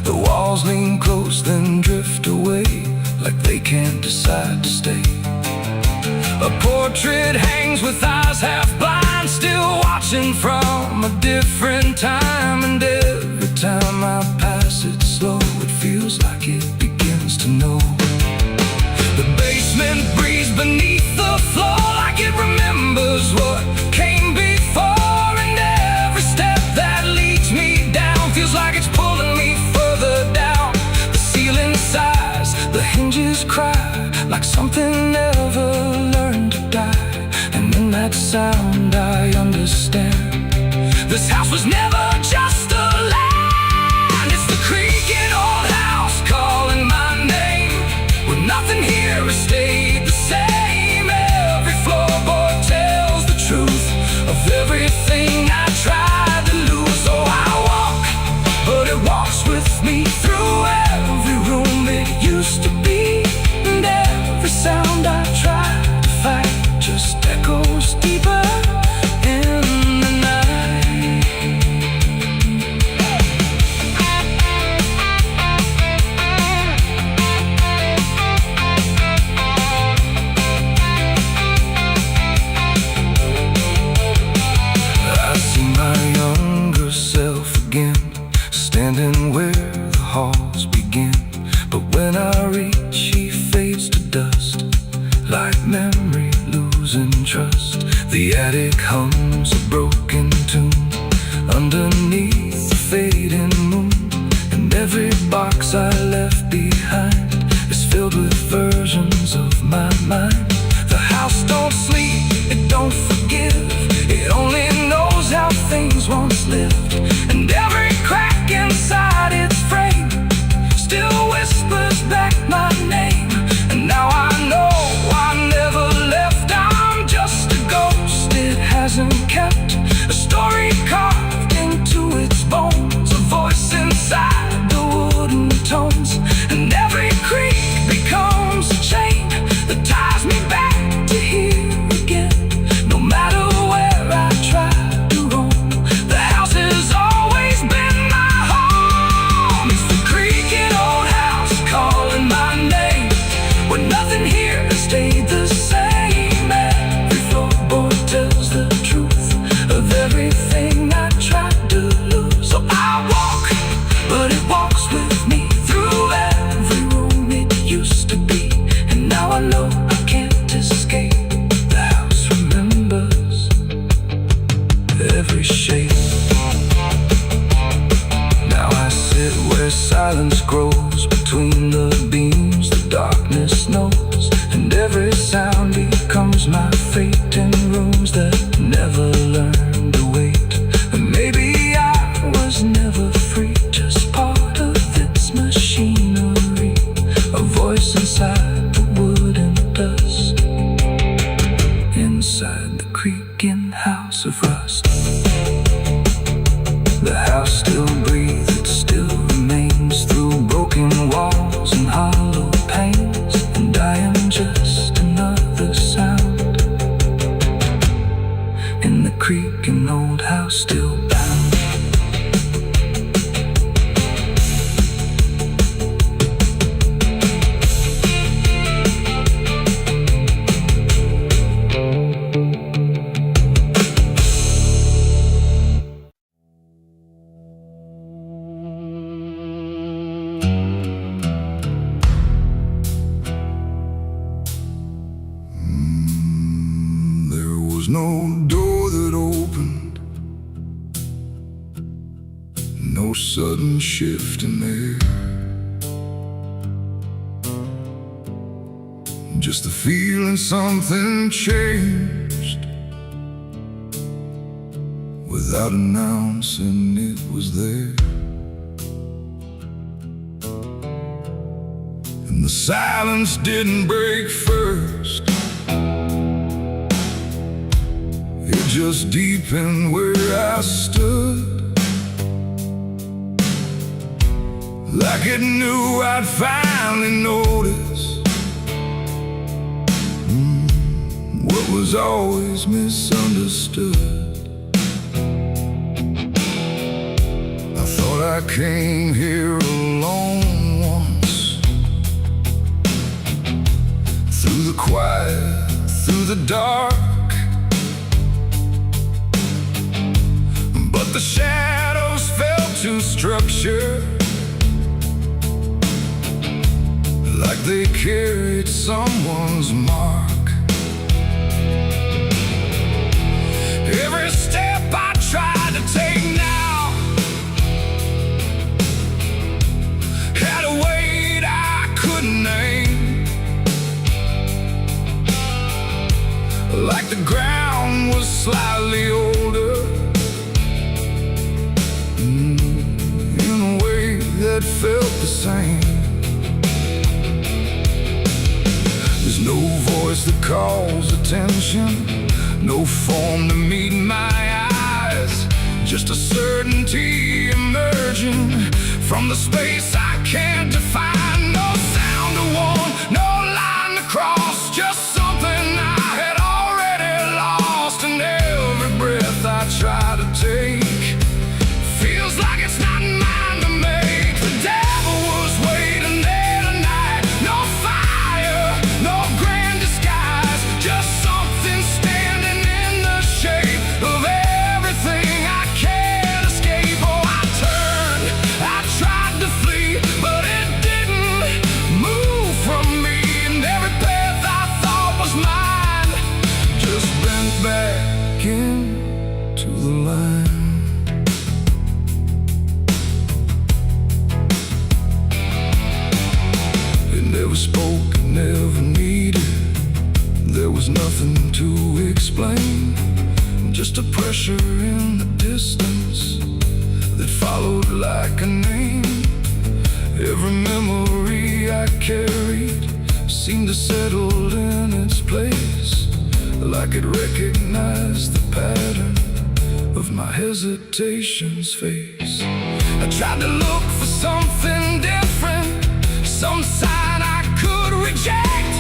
The walls lean close then drift away, like they can't decide to stay. A portrait hangs with eyes half blind, still watching from a different time. And every time I pass it slow, it feels like it begins to know. The basement breathes beneath the floor, like it remembers what came before. And every step that leads me down feels like it's pulling me further down. The ceiling sighs, the hinges cry, like something never learned to die. And in that sound I understand, this house was never just a land. It's the creaking old house calling my name, when nothing here has stayed the same. Every floorboard tells the truth of everything I tried to lose. Oh, I walk, but it walks with me through every room it used to be, and every sound I tried to fight just echoes deeper in the night. I see my younger self again, standing where the halls begin. But when I reach, he fades to dust, like memory losing trust. The attic hums a broken tune underneath the fading moon, and every box I left behind is filled with versions of my mind. The house don't sleep, it don't forgive, it only knows how things once lived. And every crack inside its frame still whispers back my name. And now I know I never left, I'm just a ghost it hasn't kept, a story carved into its bones, a voice inside the wooden tones. And every creak becomes a chain that ties me back to here again. No matter where I try to roam, the house has always been my home. It's the creaking old house calling my name, when nothing here has stayed the same. Every floorboard tells the truth of everything I tried to lose. So I walk, but it creaking house of rust. The house still breathes, it still remains through broken walls and hollow panes. And I am just another sound in the creaking old house still bound. There was no door that opened, no sudden shift in there, just the feeling something changed without announcing it was there. And the silence didn't break first, it just deepened where I stood, like it knew I'd finally notice what was always misunderstood. I thought I came here alone once, through the quiet, through the dark, but the shadows fell to structure, like they carried someone's mark. Every step I tried to take now had a weight I couldn't name, like the ground was slightly older, in a way that felt the same. There's no voice that calls attention, no form to meet my eyes, just a certainty emerging from the space I can't define. No sound to warn, no line to cross, just something I had already lost. And every breath I try to take feels like it's not mine to make. The devil was waiting there tonight, no fire, no grand disguise, just something standing in the shape of everything I can't escape. Oh, I turned, I tried to flee, but it didn't move from me. And every path I thought was mine just bent back into the line. It never spoke, it never needed, there was nothing to explain, just a pressure in the distance that followed like a name. Every memory I carried seemed to settle in its place, like it recognized the pattern of my hesitation's face. I tried to look for something different, some sign I could reject,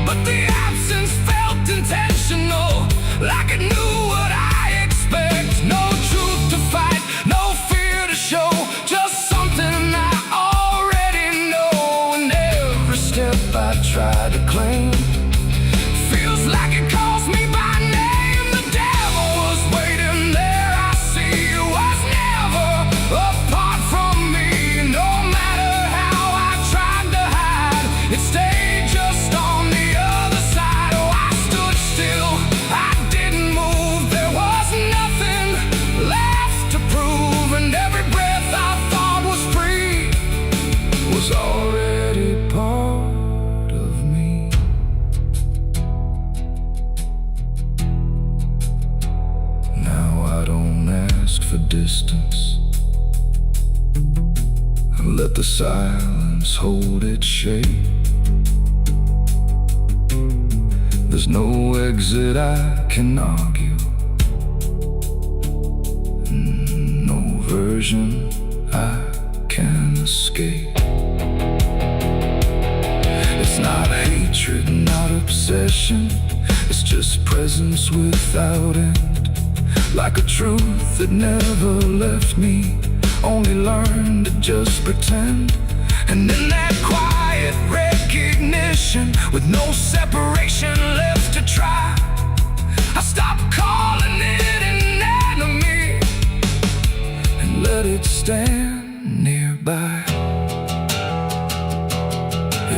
but the absence felt intentional, like it knew what I expect. No truth to fight, no fear to show, just something I already know. And every step I try to claim feels like it calls me by name. The devil was waiting there, I see, was never apart from me. No matter how I tried to hide, it stayed just on the other side. Oh, I stood still, I didn't move, there was nothing left to prove. And every breath I thought was free was already part of me. Now I don't ask for distance, let the silence hold its shape. There's no exit I can argue, version I can escape. It's not hatred, not obsession, it's just presence without end. Like a truth that never left me, only learned to just pretend. And in that quiet recognition, with no separation left to try, I stopped calling it an enemy and let it stand nearby.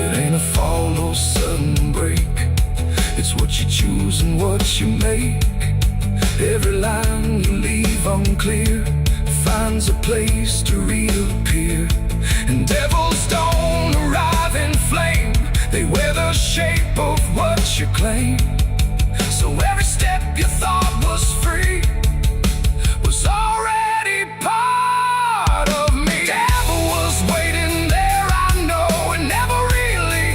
It ain't a fall or sudden break, it's what you choose and what you make. Every line you leave unclear finds a place to reappear. And devils don't arrive in flame, they wear the shape of what you claim. So every step you thought was free was already part of me. Devil was waiting there, I know, and never really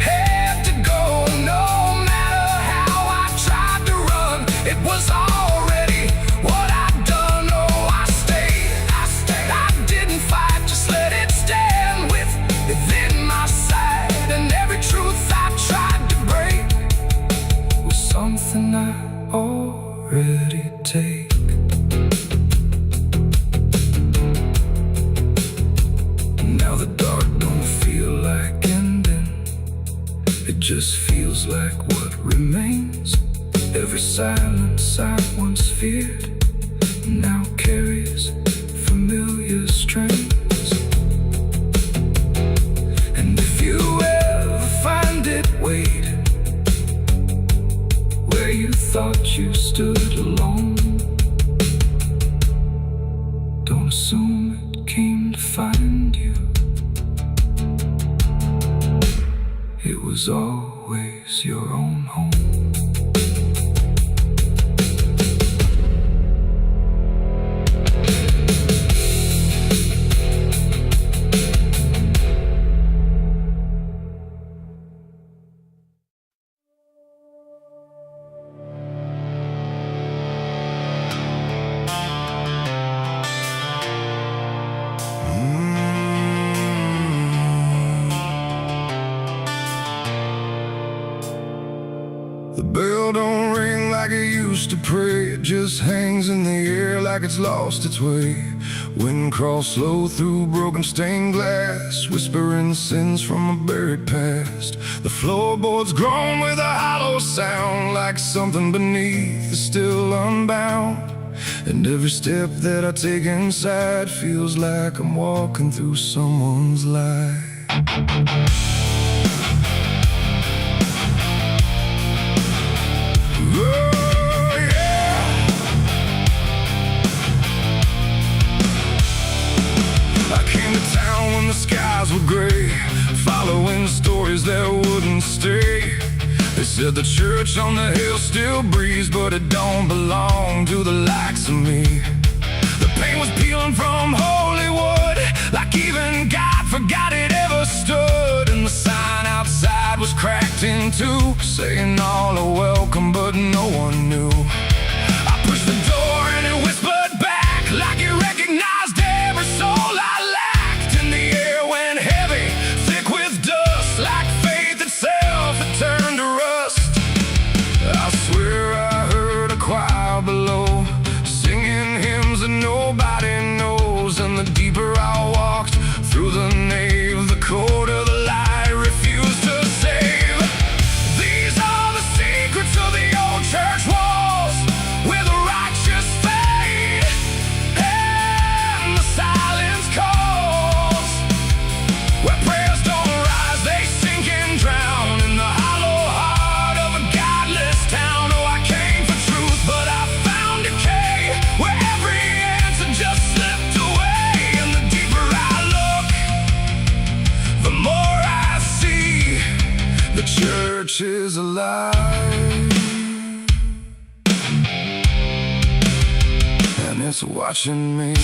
had to go. No matter how I tried to run, it was already what I'd done. Oh, I stayed, I didn't fight, just let it stand within my sight. And every truth I tried to break was something I already take. Now the dark don't feel like ending, it just feels like what remains. Every silence I once feared now carries familiar strains. And if you ever find it, wait where you thought you stood alone. Don't assume it came to find you, it was always your own home. The bell don't ring like it used to pray, it just hangs in the air like it's lost its way. Wind crawls slow through broken stained glass, whispering sins from a buried past. The floorboards groan with a hollow sound, like something beneath is still unbound. And every step that I take inside feels like I'm walking through someone's life. Oh, yeah. I came to town when the skies were gray, following stories that wouldn't stay. They said the church on the hill still breathes, but it don't belong to the likes of me. The paint was peeling from Hollywood, like even God forgot it ever stood. And the sign outside was cracked in two, saying all are welcome, but no one knew. I pushed the door and it whispered back, like it recognized every soul I lacked. And the air went heavy, thick with dust, like faith itself had turned to rust. I swear I heard a choir below, singing hymns that nobody knows. And the deeper I walked through the nave, the colder the light refused to save. These are the secrets of the old church walls, where the righteous fade and the silence calls, where prayers don't rise, they sink and drown in the hollow heart of a godless town. Oh, I came for truth, but I found decay, where every answer just slipped away. And the deeper I look, the more I see the church is alive, and it's watching me.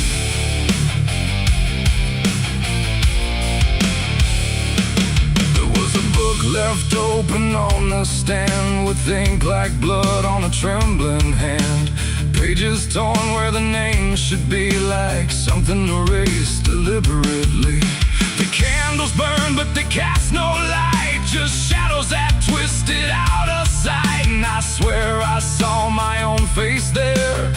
There was a book left open on the stand, with ink like blood on a trembling hand. Pages torn where the name room should be like something erased deliberately. The candles burn, but they cast no light, just shadows that twisted out of sight. And I swear I saw my own face there,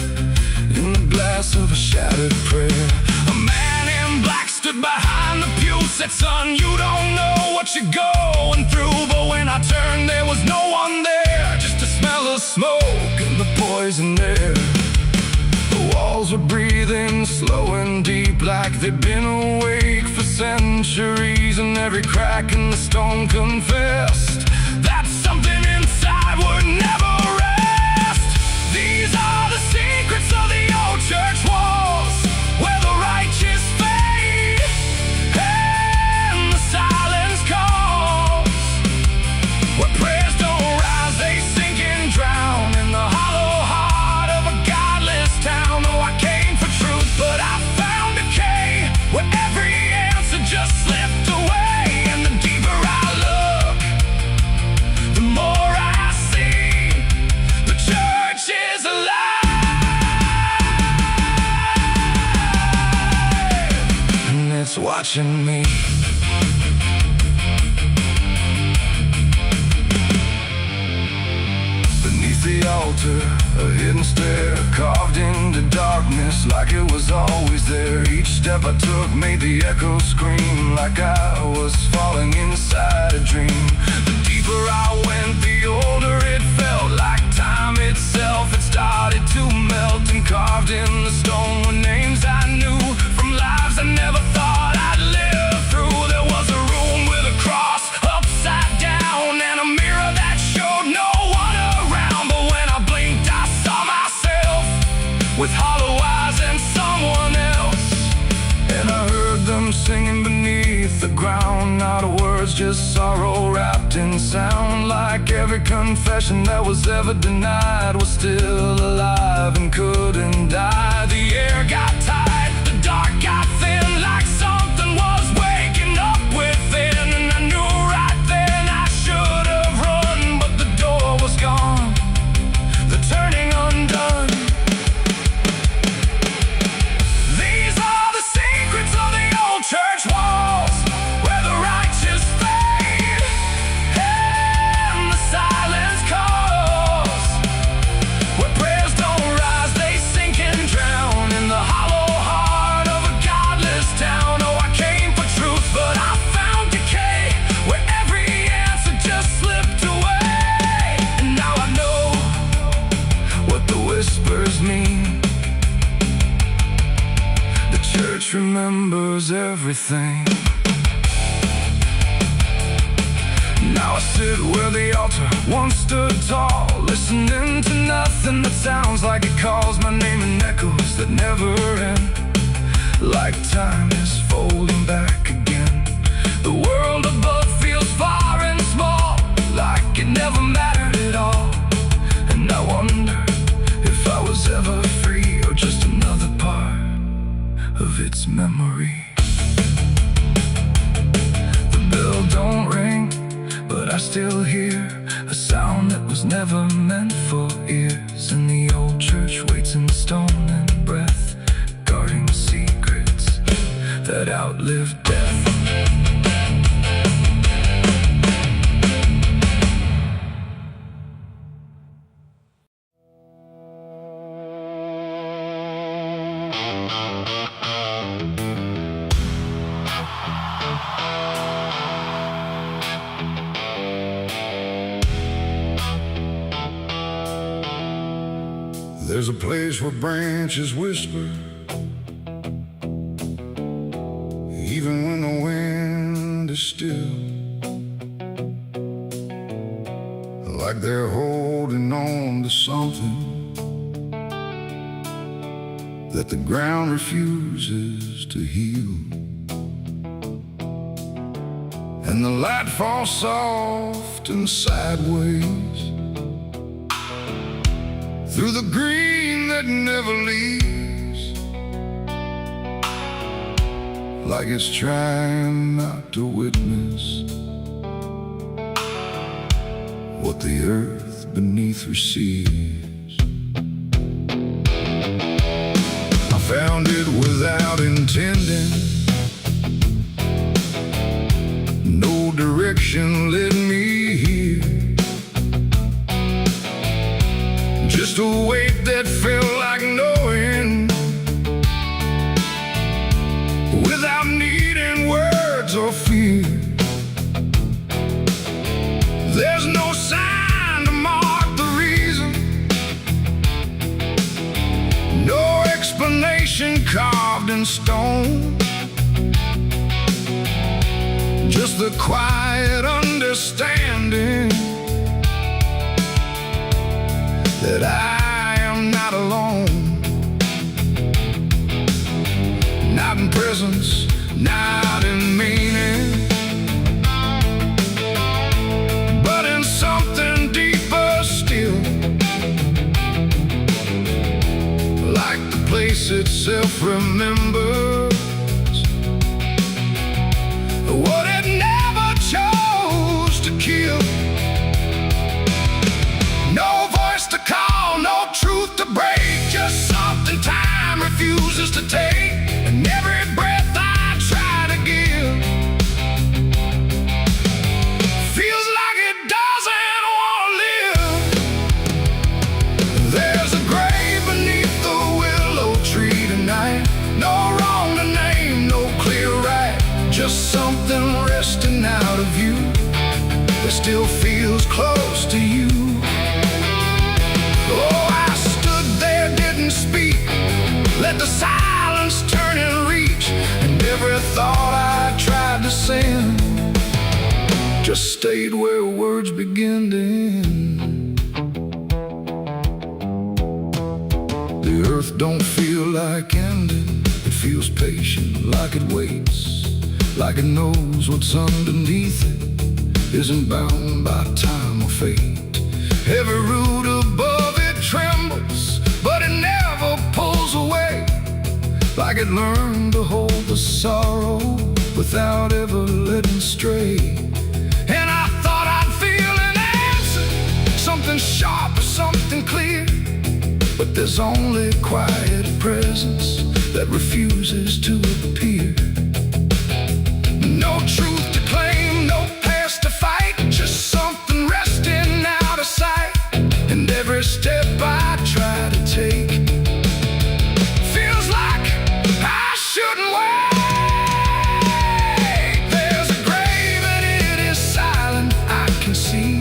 in the glass of a shattered prayer. A man in black stood behind the pew, said, "Son, you don't know what you're going through." But when I turned, there was no one there, just a smell of smoke and the poison air. The walls were breathing slow and deep, like they'd been awake for centuries. And every crack in the stone confessed that something inside would never rest. These are the secrets of the old church walls, where the righteous fade and the silence calls, where prayers don't rise, they sink and drown in the hollow heart of a godless town. Oh, I came for truth, but I found decay, where every answer just slipped away. And the deeper I look, the more I see the church is alive, and it's watching me. Beneath the altar, a hidden stair carved into darkness like it was always there. Each step I took made the echoes scream, like I was falling inside a dream. The deeper I went, the older it felt, like time itself had started to melt. And carved in the stone were names I knew from lives I never thought I'd live through. There was a room with a cross upside down, and a mirror that showed no one around. But when I blinked, I saw myself with hollow eyes and someone else. And I heard them singing beneath the ground, not a words, just sorrow wrapped in sound. Like every confession that was ever denied was still alive and couldn't die. The air got tight, the dark got thin, like something was waking up within. And I knew right then I should have run, but the door was gone, the turning undone. These are the secrets of the old church walls, where the righteous fade and the silence calls, where prayers don't rise, they sink and drown in the hollow heart of a godless town. Oh, I came for truth, but I found decay, where every answer just slipped away. And now I know what the whispers mean. The church remembers everything. Now I sit where the altar once stood tall, listening to nothing that sounds like it calls my name in echoes that never end, like time is folding back again. The world above feels far and small, like it never mattered at all. And I wonder if I was ever free, or just another part of its memory. The bell don't ring, but I still hear a sound that was never meant for ears. And the old church waits in stone and breath, guarding secrets that outlive death. There's a place where branches whisper, even when the wind is still, like they're holding on to something that the ground refuses to heal. And the light falls soft and sideways through the green that never leaves, like it's trying not to witness what the earth beneath receives. I intuition led me here. Just a weight that felt like knowing, without needing words or fear. There's no sign to mark the reason, no explanation carved in stone, just the quiet understanding that I am not alone. Not in presence, not in meaning, but in something deeper still. Like the place itself remembers what it never chose to kill. No voice to call, no truth to break, just something time refuses to take. And every breath I try to give feels like it doesn't want to live. There's a grave beneath the willow tree tonight. No wrong to name, no clear right, just something resting out of you that still feels close to you. Oh, I stood there, didn't speak, let the silence turn and reach. And every thought I tried to send just stayed where words begin to end. The earth don't feel like ending, it feels patient, like it waits, like it knows what's underneath it isn't bound by time or fate. Every root above it trembles, but it never pulls away, like it learned to hold the sorrow without ever letting stray. And I thought I'd feel an answer, something sharp or something clear, but there's only quiet presence that refuses to appear. No truth to claim, no past to fight, just something resting out of sight. And every step I try to take feels like I shouldn't wait. There's a grave and it is silent, I can see.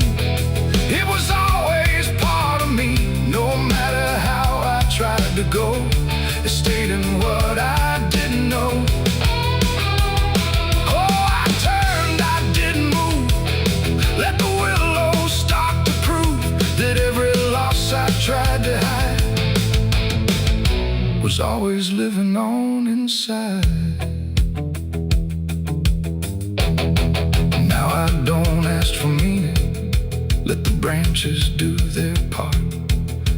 It was always part of me, no matter how I tried to go. It stayed in what I didn't know. Tried to hide was always living on inside. Now I don't ask for meaning, let the branches do their part.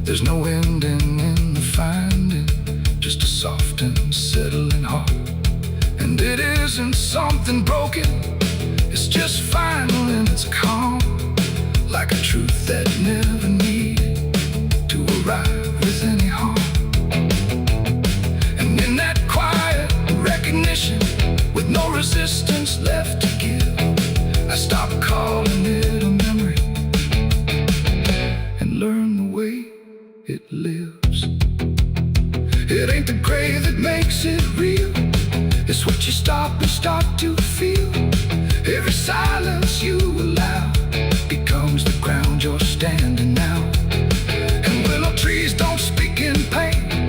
There's no ending in the finding, just a soft and settling heart. And it isn't something broken, it's just final and it's calm, like a truth that never needed to arrive with any harm. And in that quiet recognition, with no resistance left to give, I stopped calling it a memory and learned the way it lives. It ain't the grave that makes it real, it's what you stop and start to feel. Every silence you allow becomes the ground you're standing now. Trees don't speak in pain,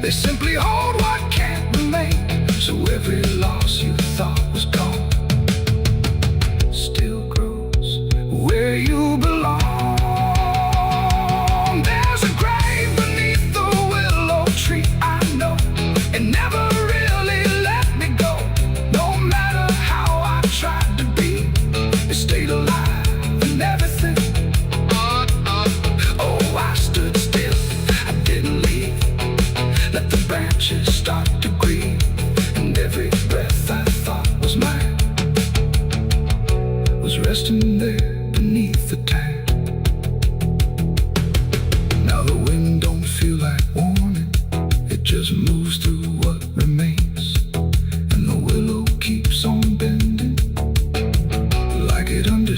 they simply hold what can't remain. So every loss you thought was gone still grows where you belong. There's a grave beneath the willow tree, I know, it never really let me go. No matter how I tried to be, it stayed alive and everything. Oh, I stood still, let the branches start to grieve, and every breath I thought was mine was resting there beneath the tide. Now the wind don't feel like warning, it just moves through what remains, and the willow keeps on bending, like it understands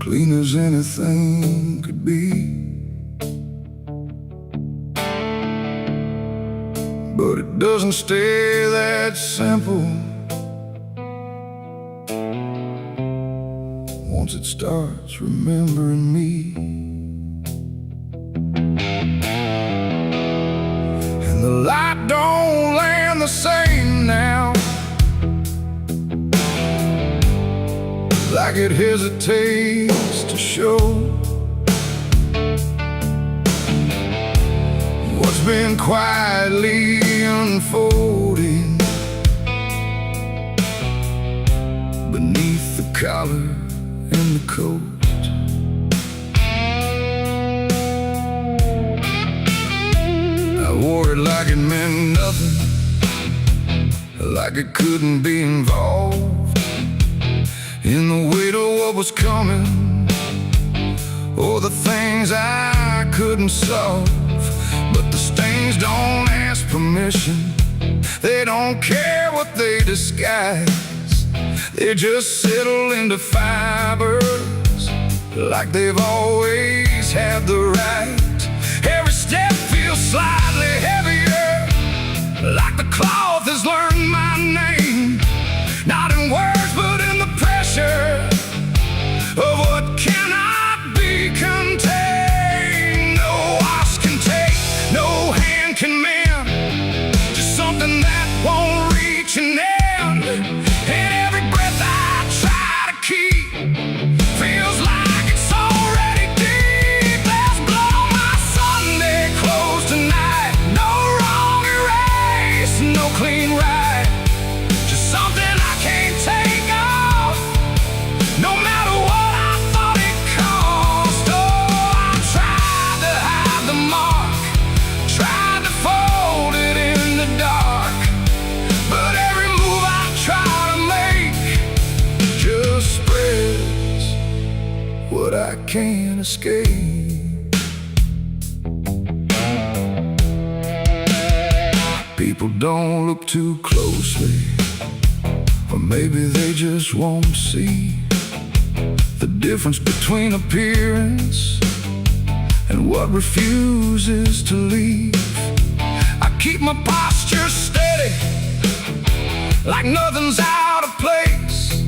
clean as anything could be. But it doesn't stay that simple. Once it starts remembering me, and the light don't land the same now, like it hesitates to show what's been quietly unfolding beneath the collar and the coat. I wore it like it meant nothing, like it couldn't be involved in the weight of what was coming, or the things I couldn't solve. But the stains don't ask permission, they don't care what they disguise. They just settle into fibers like they've always had the right. Every step feels slightly heavier, like the cloth has learned my name, not in words but in the pressure of what cannot be contained. No wash can take, no hand can mend, just something that won't reach an end. And every breath I try to keep feels like it's already deep. There's blood on my Sunday clothes tonight, no wrong erase, no clean right, just something I can't take off, no matter what I thought it cost. Oh, I tried to hide the mark, tried to fold it in the dark, but every move I try to make just spreads what I can't escape. People don't look too closely, or maybe they just won't see the difference between appearance and what refuses to leave. I keep my posture steady, like nothing's out of place,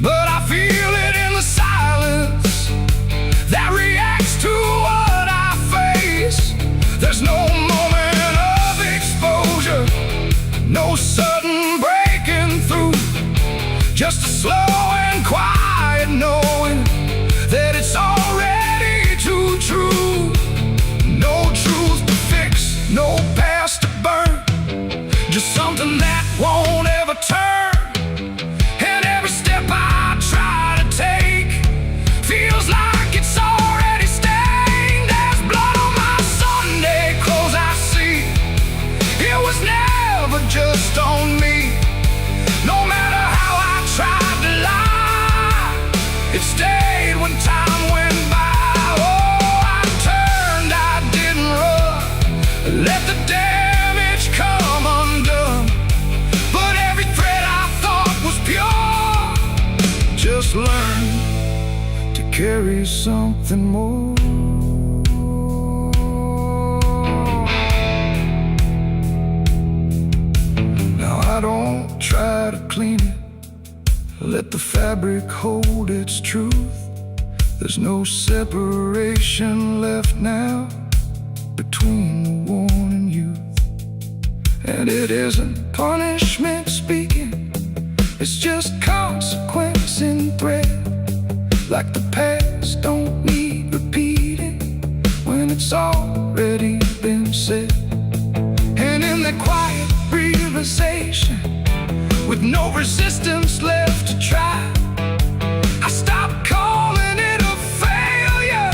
but I feel it in the silence that reacts to what I face. There's no moment of exposure, no sudden breaking through, just a slow and quiet knowing that it's already too true. No truth to fix, no past to burn, just something that won't ever turn. And every step I try to take feels like it's already stained. There's blood on my Sunday clothes I see, it was never just on me. No matter how I tried to lie, it stayed when time went by. Oh, I turned, I didn't run, let the damage come undone. But every thread I thought was pure just learned to carry something more. Now I don't try to clean it, let the fabric hold its truth. There's no separation left now between the worn and youth. And it isn't punishment speaking, it's just consequence in thread. Like the past don't need repeating when it's already been said. And in that quiet realization, with no resistance left to try, I stopped calling it a failure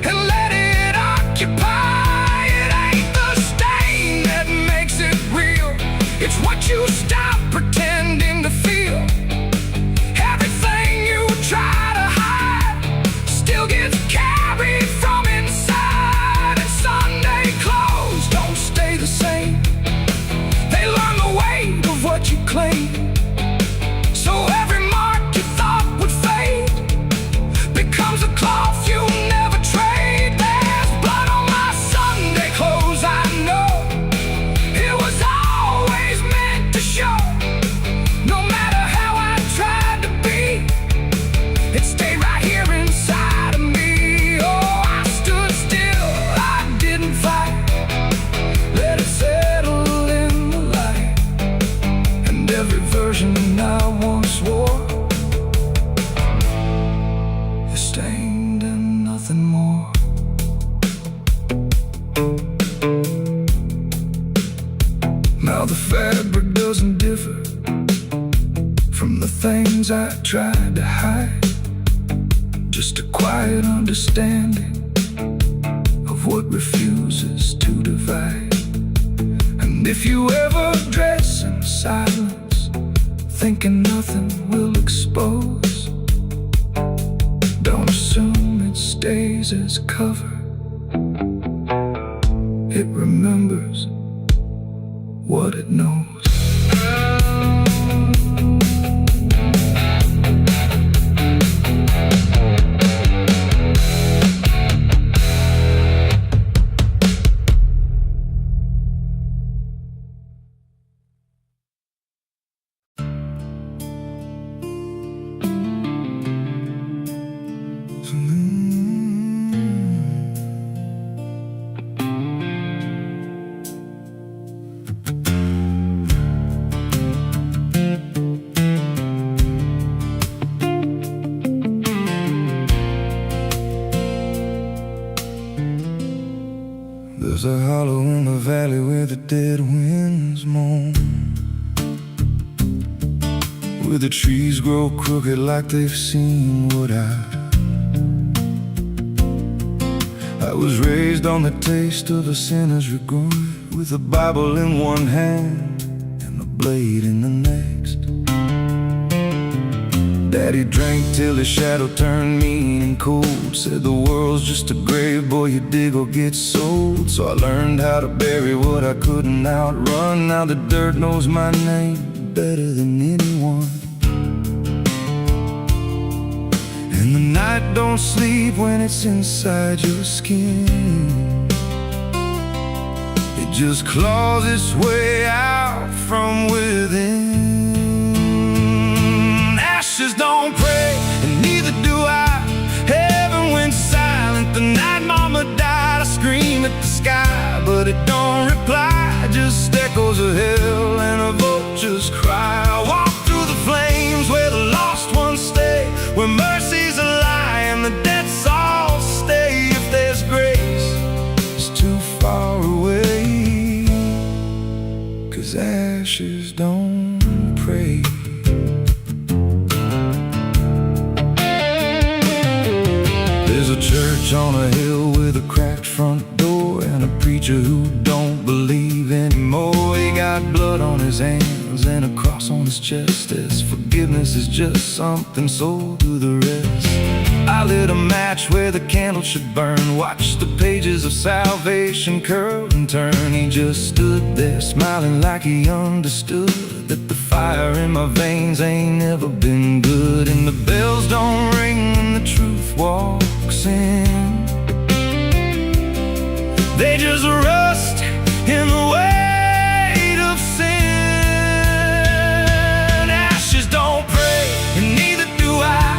and let it occupy. It ain't the stain that makes it real, it's what you stop pretending to feel. Everything you try to hide still gets carried from inside. And Sunday clothes don't stay the same, they learn the weight of what you claim. So from the things I tried to hide. Just a quiet understanding of what refuses to divide. And if you ever dress in silence, thinking nothing will expose, don't assume it stays as cover. It remembers what it knows. There's a hollow in the valley where the dead winds moan, where the trees grow crooked like they've seen what I was raised on the taste of a sinner's regret, with a Bible in one hand and a blade in the next. Daddy drank till his shadow turned mean and cold, said the world's just a grave, boy, you dig or get sold. So I learned how to bury what I couldn't outrun. Now the dirt knows my name better than anyone. And the night don't sleep when it's inside your skin. It just claws its way out from within. Ashes don't pray, and neither do I. Heaven went silent the night mama died. I scream at the sky, but it don't reply. Just echoes of hell and a vulture's cry. I walk through the flames where the lost ones stay, where mercy's a lie and the dead souls stay. If there's grace, it's too far away, 'cause ashes don't pray. There's a church on a hill with a cracked front door, and a preacher who don't believe anymore. He got blood on his hands and a cross on his chest, as forgiveness is just something sold to the rest. I lit a match where the candle should burn, watched the pages of salvation curl and turn. He just stood there smiling like he understood that the fire in my veins ain't never been good. And the bells don't ring when the truth walks in, they just rust in the weight of sin. Ashes don't pray, and neither do I.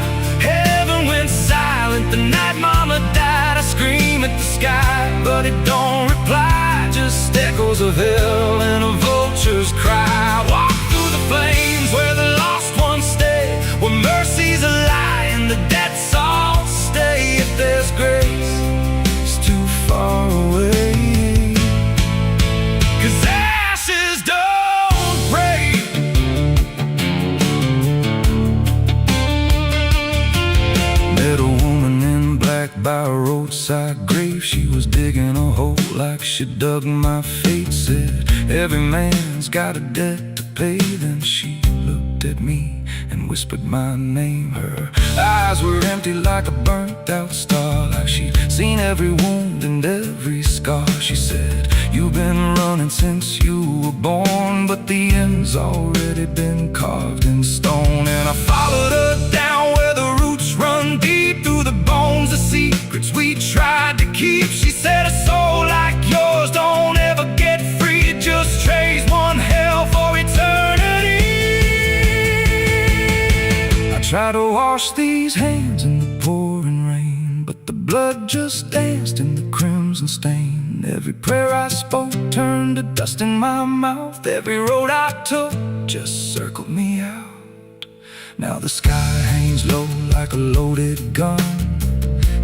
Heaven went silent the night mama died. I scream at the sky, but it don't reply. Just echoes of hell and a vulture's cry. Walk through the flames where the lost ones stay, where mercy's a lie and the dead souls stay. If there's grace, it's too far away, 'cause ashes don't break. Met a woman in black by a roadside grave. She was digging a hole like she dug my fate. Said every man's got a debt to pay. Then she looked at me and whispered my name. Her eyes were empty like a burnt out star, like she'd seen every wound and every scar. She said, you've been running since you were born, but the end's already been carved in stone. And I followed her down where the roots run deep through the bones, the secrets we tried to keep. She said, a soul like yours don't ever get free. It just trades one hell for eternity. I try to wash these hands in the pouring rain, but the blood just danced in the crimson stain. Every prayer I spoke turned to dust in my mouth. Every road I took just circled me out. Now the sky hangs low like a loaded gun,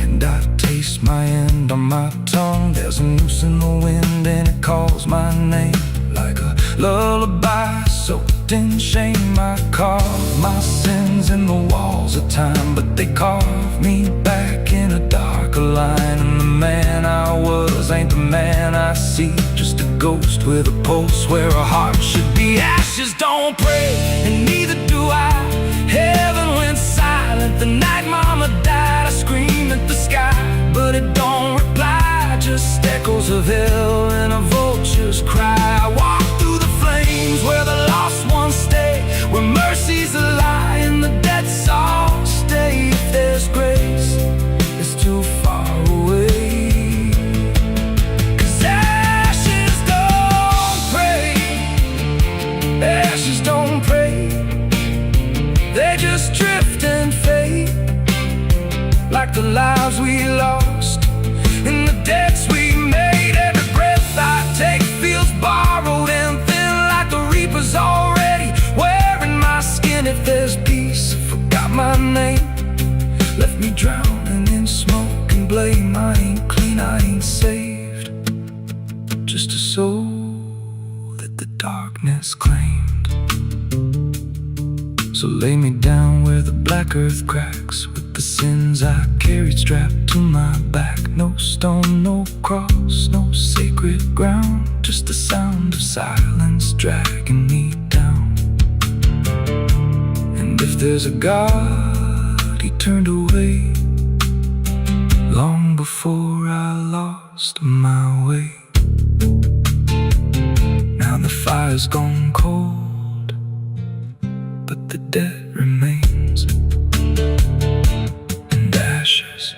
and I taste my end on my tongue. There's a noose in the wind and it calls my name like a lullaby soaked in shame. I carve my sins in the walls of time, but they carve me back in a darker line. And the man I was ain't the man I see, just a ghost with a pulse where a heart should be. Ashes don't pray, and neither do I. Heaven went silent the night mama died. I scream at the sky, but it don't reply, just echoes of hell and a vulture's cry. I walk through the flames where the lost ones stay, where mercy's a lie and the dead all stay. If there's grace, it's too far away. 'Cause ashes don't pray, ashes don't pray, they just drift and fade, like the lives we lost and the debts we made. Every breath I take feels borrowed and thin, like the reaper's already wearing my skin. If there's peace, I forgot my name, left me drowning in smoke and blame. I ain't clean, I ain't saved, just a soul that the darkness claimed. So lay me down where the black earth cracks, with the sins I carried strapped to my back. No stone, no cross, no sacred ground, just the sound of silence dragging me down. And if there's a God, he turned away long before I lost my way. Now the fire's gone cold, but the debt remains, and ashes.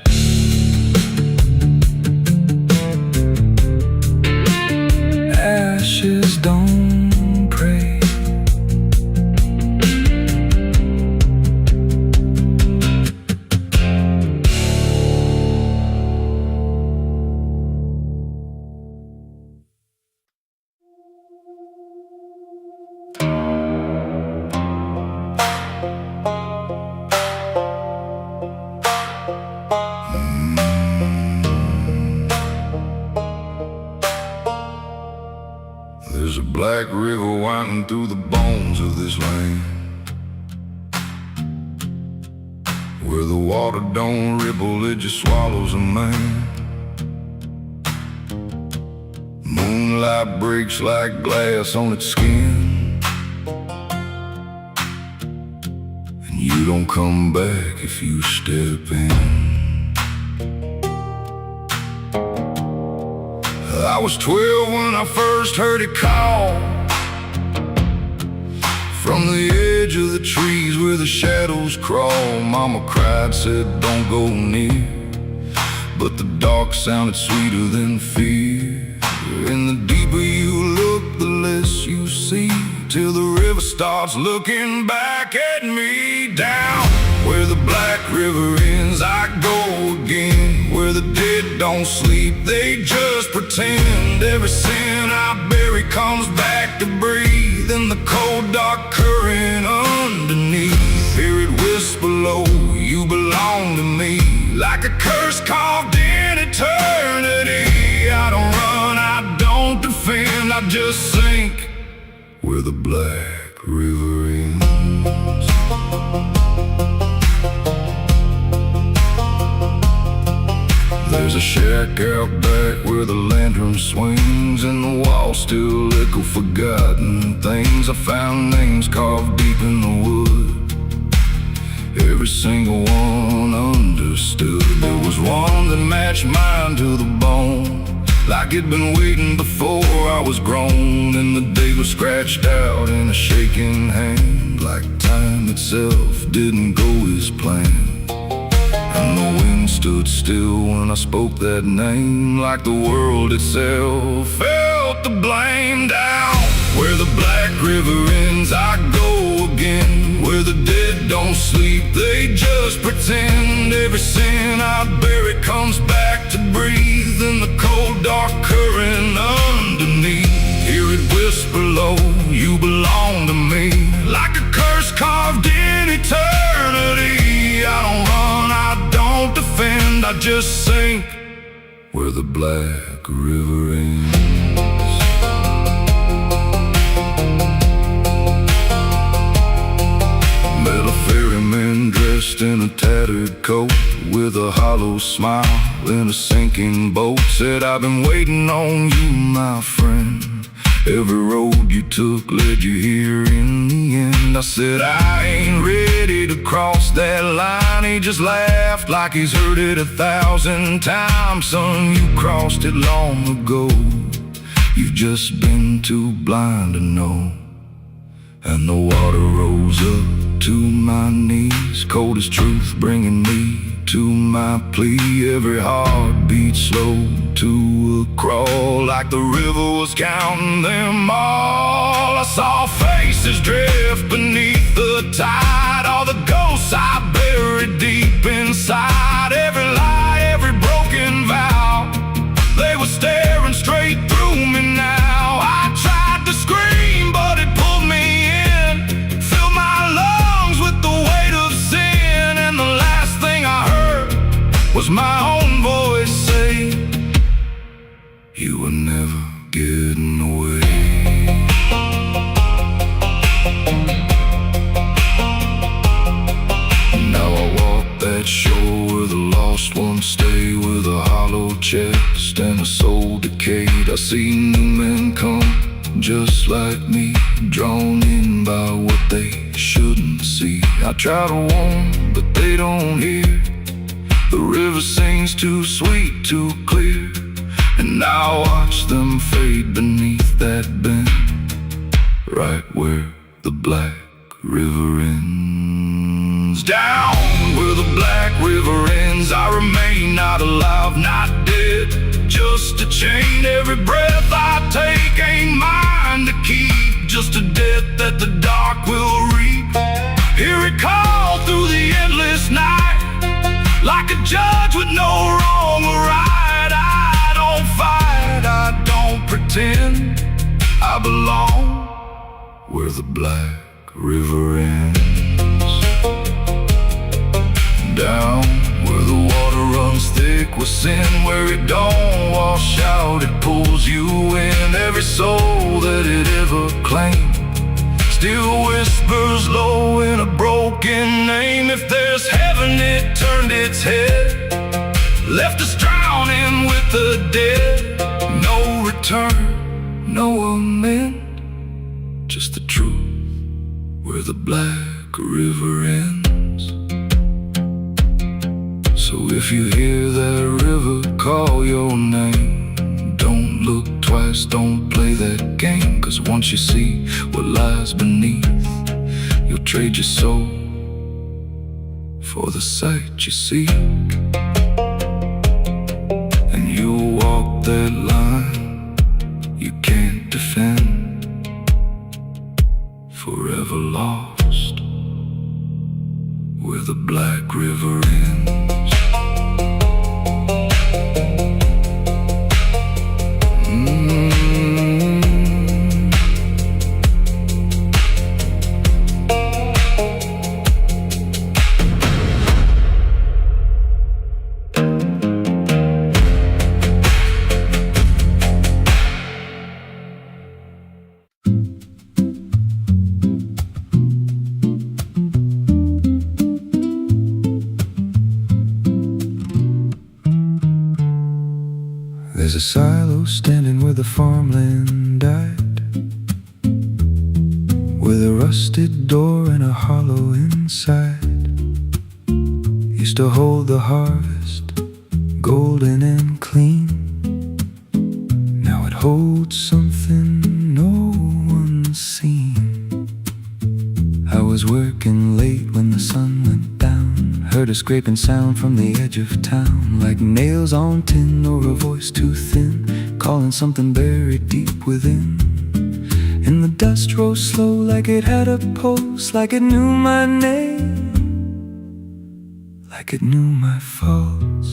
Ashes don't pray. There's a black river winding through the bones of this land, where the water don't ripple, it just swallows a man. Moonlight breaks like glass on its skin, and you don't come back if you step in. I was 12 when I first heard it call, from the edge of the trees where the shadows crawl. Mama cried, said don't go near, but the dark sounded sweeter than fear. And the deeper you look, the less you see, till the river starts looking back at me. Down where the black river ends, I go again, where the dead don't sleep, they just pretend. Every sin I bury comes back to breathe in the cold dark current underneath. Hear it whisper low, you belong to me, like a curse carved in eternity. I don't run, I don't defend, I just sink where the black river ends. There's a shack out back where the lantern swings, and the walls still echo forgotten things. I found names carved deep in the wood, every single one understood. There was one that matched mine to the bone, like it'd been waiting before I was grown. And the day was scratched out in a shaking hand, like time itself didn't go as planned. And the wind stood still when I spoke that name, like the world itself felt the blame. Down where the black river ends, I go again, where the dead don't sleep, they just pretend. Every sin I bury comes back to breathe in the cold dark current underneath. Hear it whisper low, you belong to me, like a curse carved in eternity. I don't run, I don't defend, I just sink where the black river ends. dressed in a tattered coat with a hollow smile in a sinking boat. Said, I've been waiting on you, my friend. Every road you took led you here in the end. I said, I ain't ready to cross that line. He just laughed like he's heard it 1,000 times. Son, you crossed it long ago. You've just been too blind to know. And the water rose up to my knees, cold as truth, bringing me to my plea. Every heartbeat slow to a crawl, like the river was counting them all. I saw faces drift beneath the tide, all the ghosts I buried deep inside. Every lie, every broken vow, they were staring straight through me now. I tried to scream, but it pulled me in, filled my lungs with the weight of sin. And the last thing I heard was my own voice say, you were never getting away. Now I walk that shore where the lost ones stay, with a hollow chest and a soul decayed. I see new men come just like me, drawn in by what they shouldn't see. I try to warn, but they don't hear. The river sings too sweet, too clear, and I watch them fade beneath that bend, right where the black river ends. Down where the black river ends, I remain not alive, not dead, just a chain. Every breath I take ain't mine to keep, just a death that the dark will reap. Hear it call through the endless night, like a judge with no wrong or right. I don't fight, I don't pretend, I belong where the black river ends. Down where the water runs thick with sin, where it don't wash out, it pulls you in. Every soul that it ever claimed still whispers low in a broken name. If there's heaven, it turned its head, left us drowning with the dead. No return, no amend, just the truth where the black river ends. So if you hear that river call your name, don't look twice, don't play that game. 'Cause once you see what lies beneath, you'll trade your soul for the sight you seek. And you'll walk that line you can't defend, forever lost where the black river ends. There's a silo standing where the farmland died, with a rusted door and a hollow inside. Used to hold the harvest, golden and clean. Now it holds something no one's seen. I was working late when the sun went down, heard a scraping sound from the edge of town, like nails on tin or a voice too thin, calling something buried deep within. And the dust rose slow like it had a pulse, like it knew my name, like it knew my faults.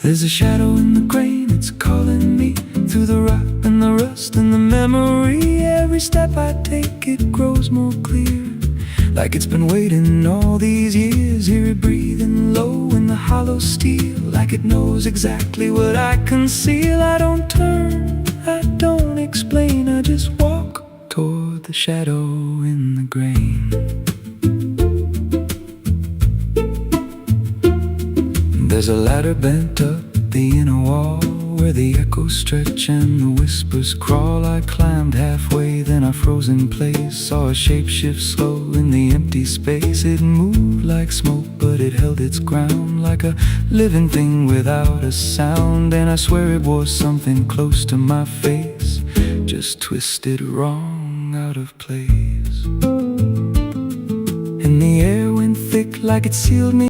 There's a shadow in the grain, it's calling me through the rot and the rust and the memory. Every step I take, it grows more clear, like it's been waiting all these years. Hear it breathing low in the hollow steel, like it knows exactly what I conceal. I don't turn, I don't explain, I just walk toward the shadow in the grain. There's a ladder bent up the inner wall, where the echoes stretch and the whispers crawl. I climbed halfway, then I froze in place. Saw a shape shift slow in the empty space. It moved like smoke, but it held its ground, like a living thing without a sound. And I swear it was something close to my face, just twisted wrong, out of place. And the air went thick like it sealed me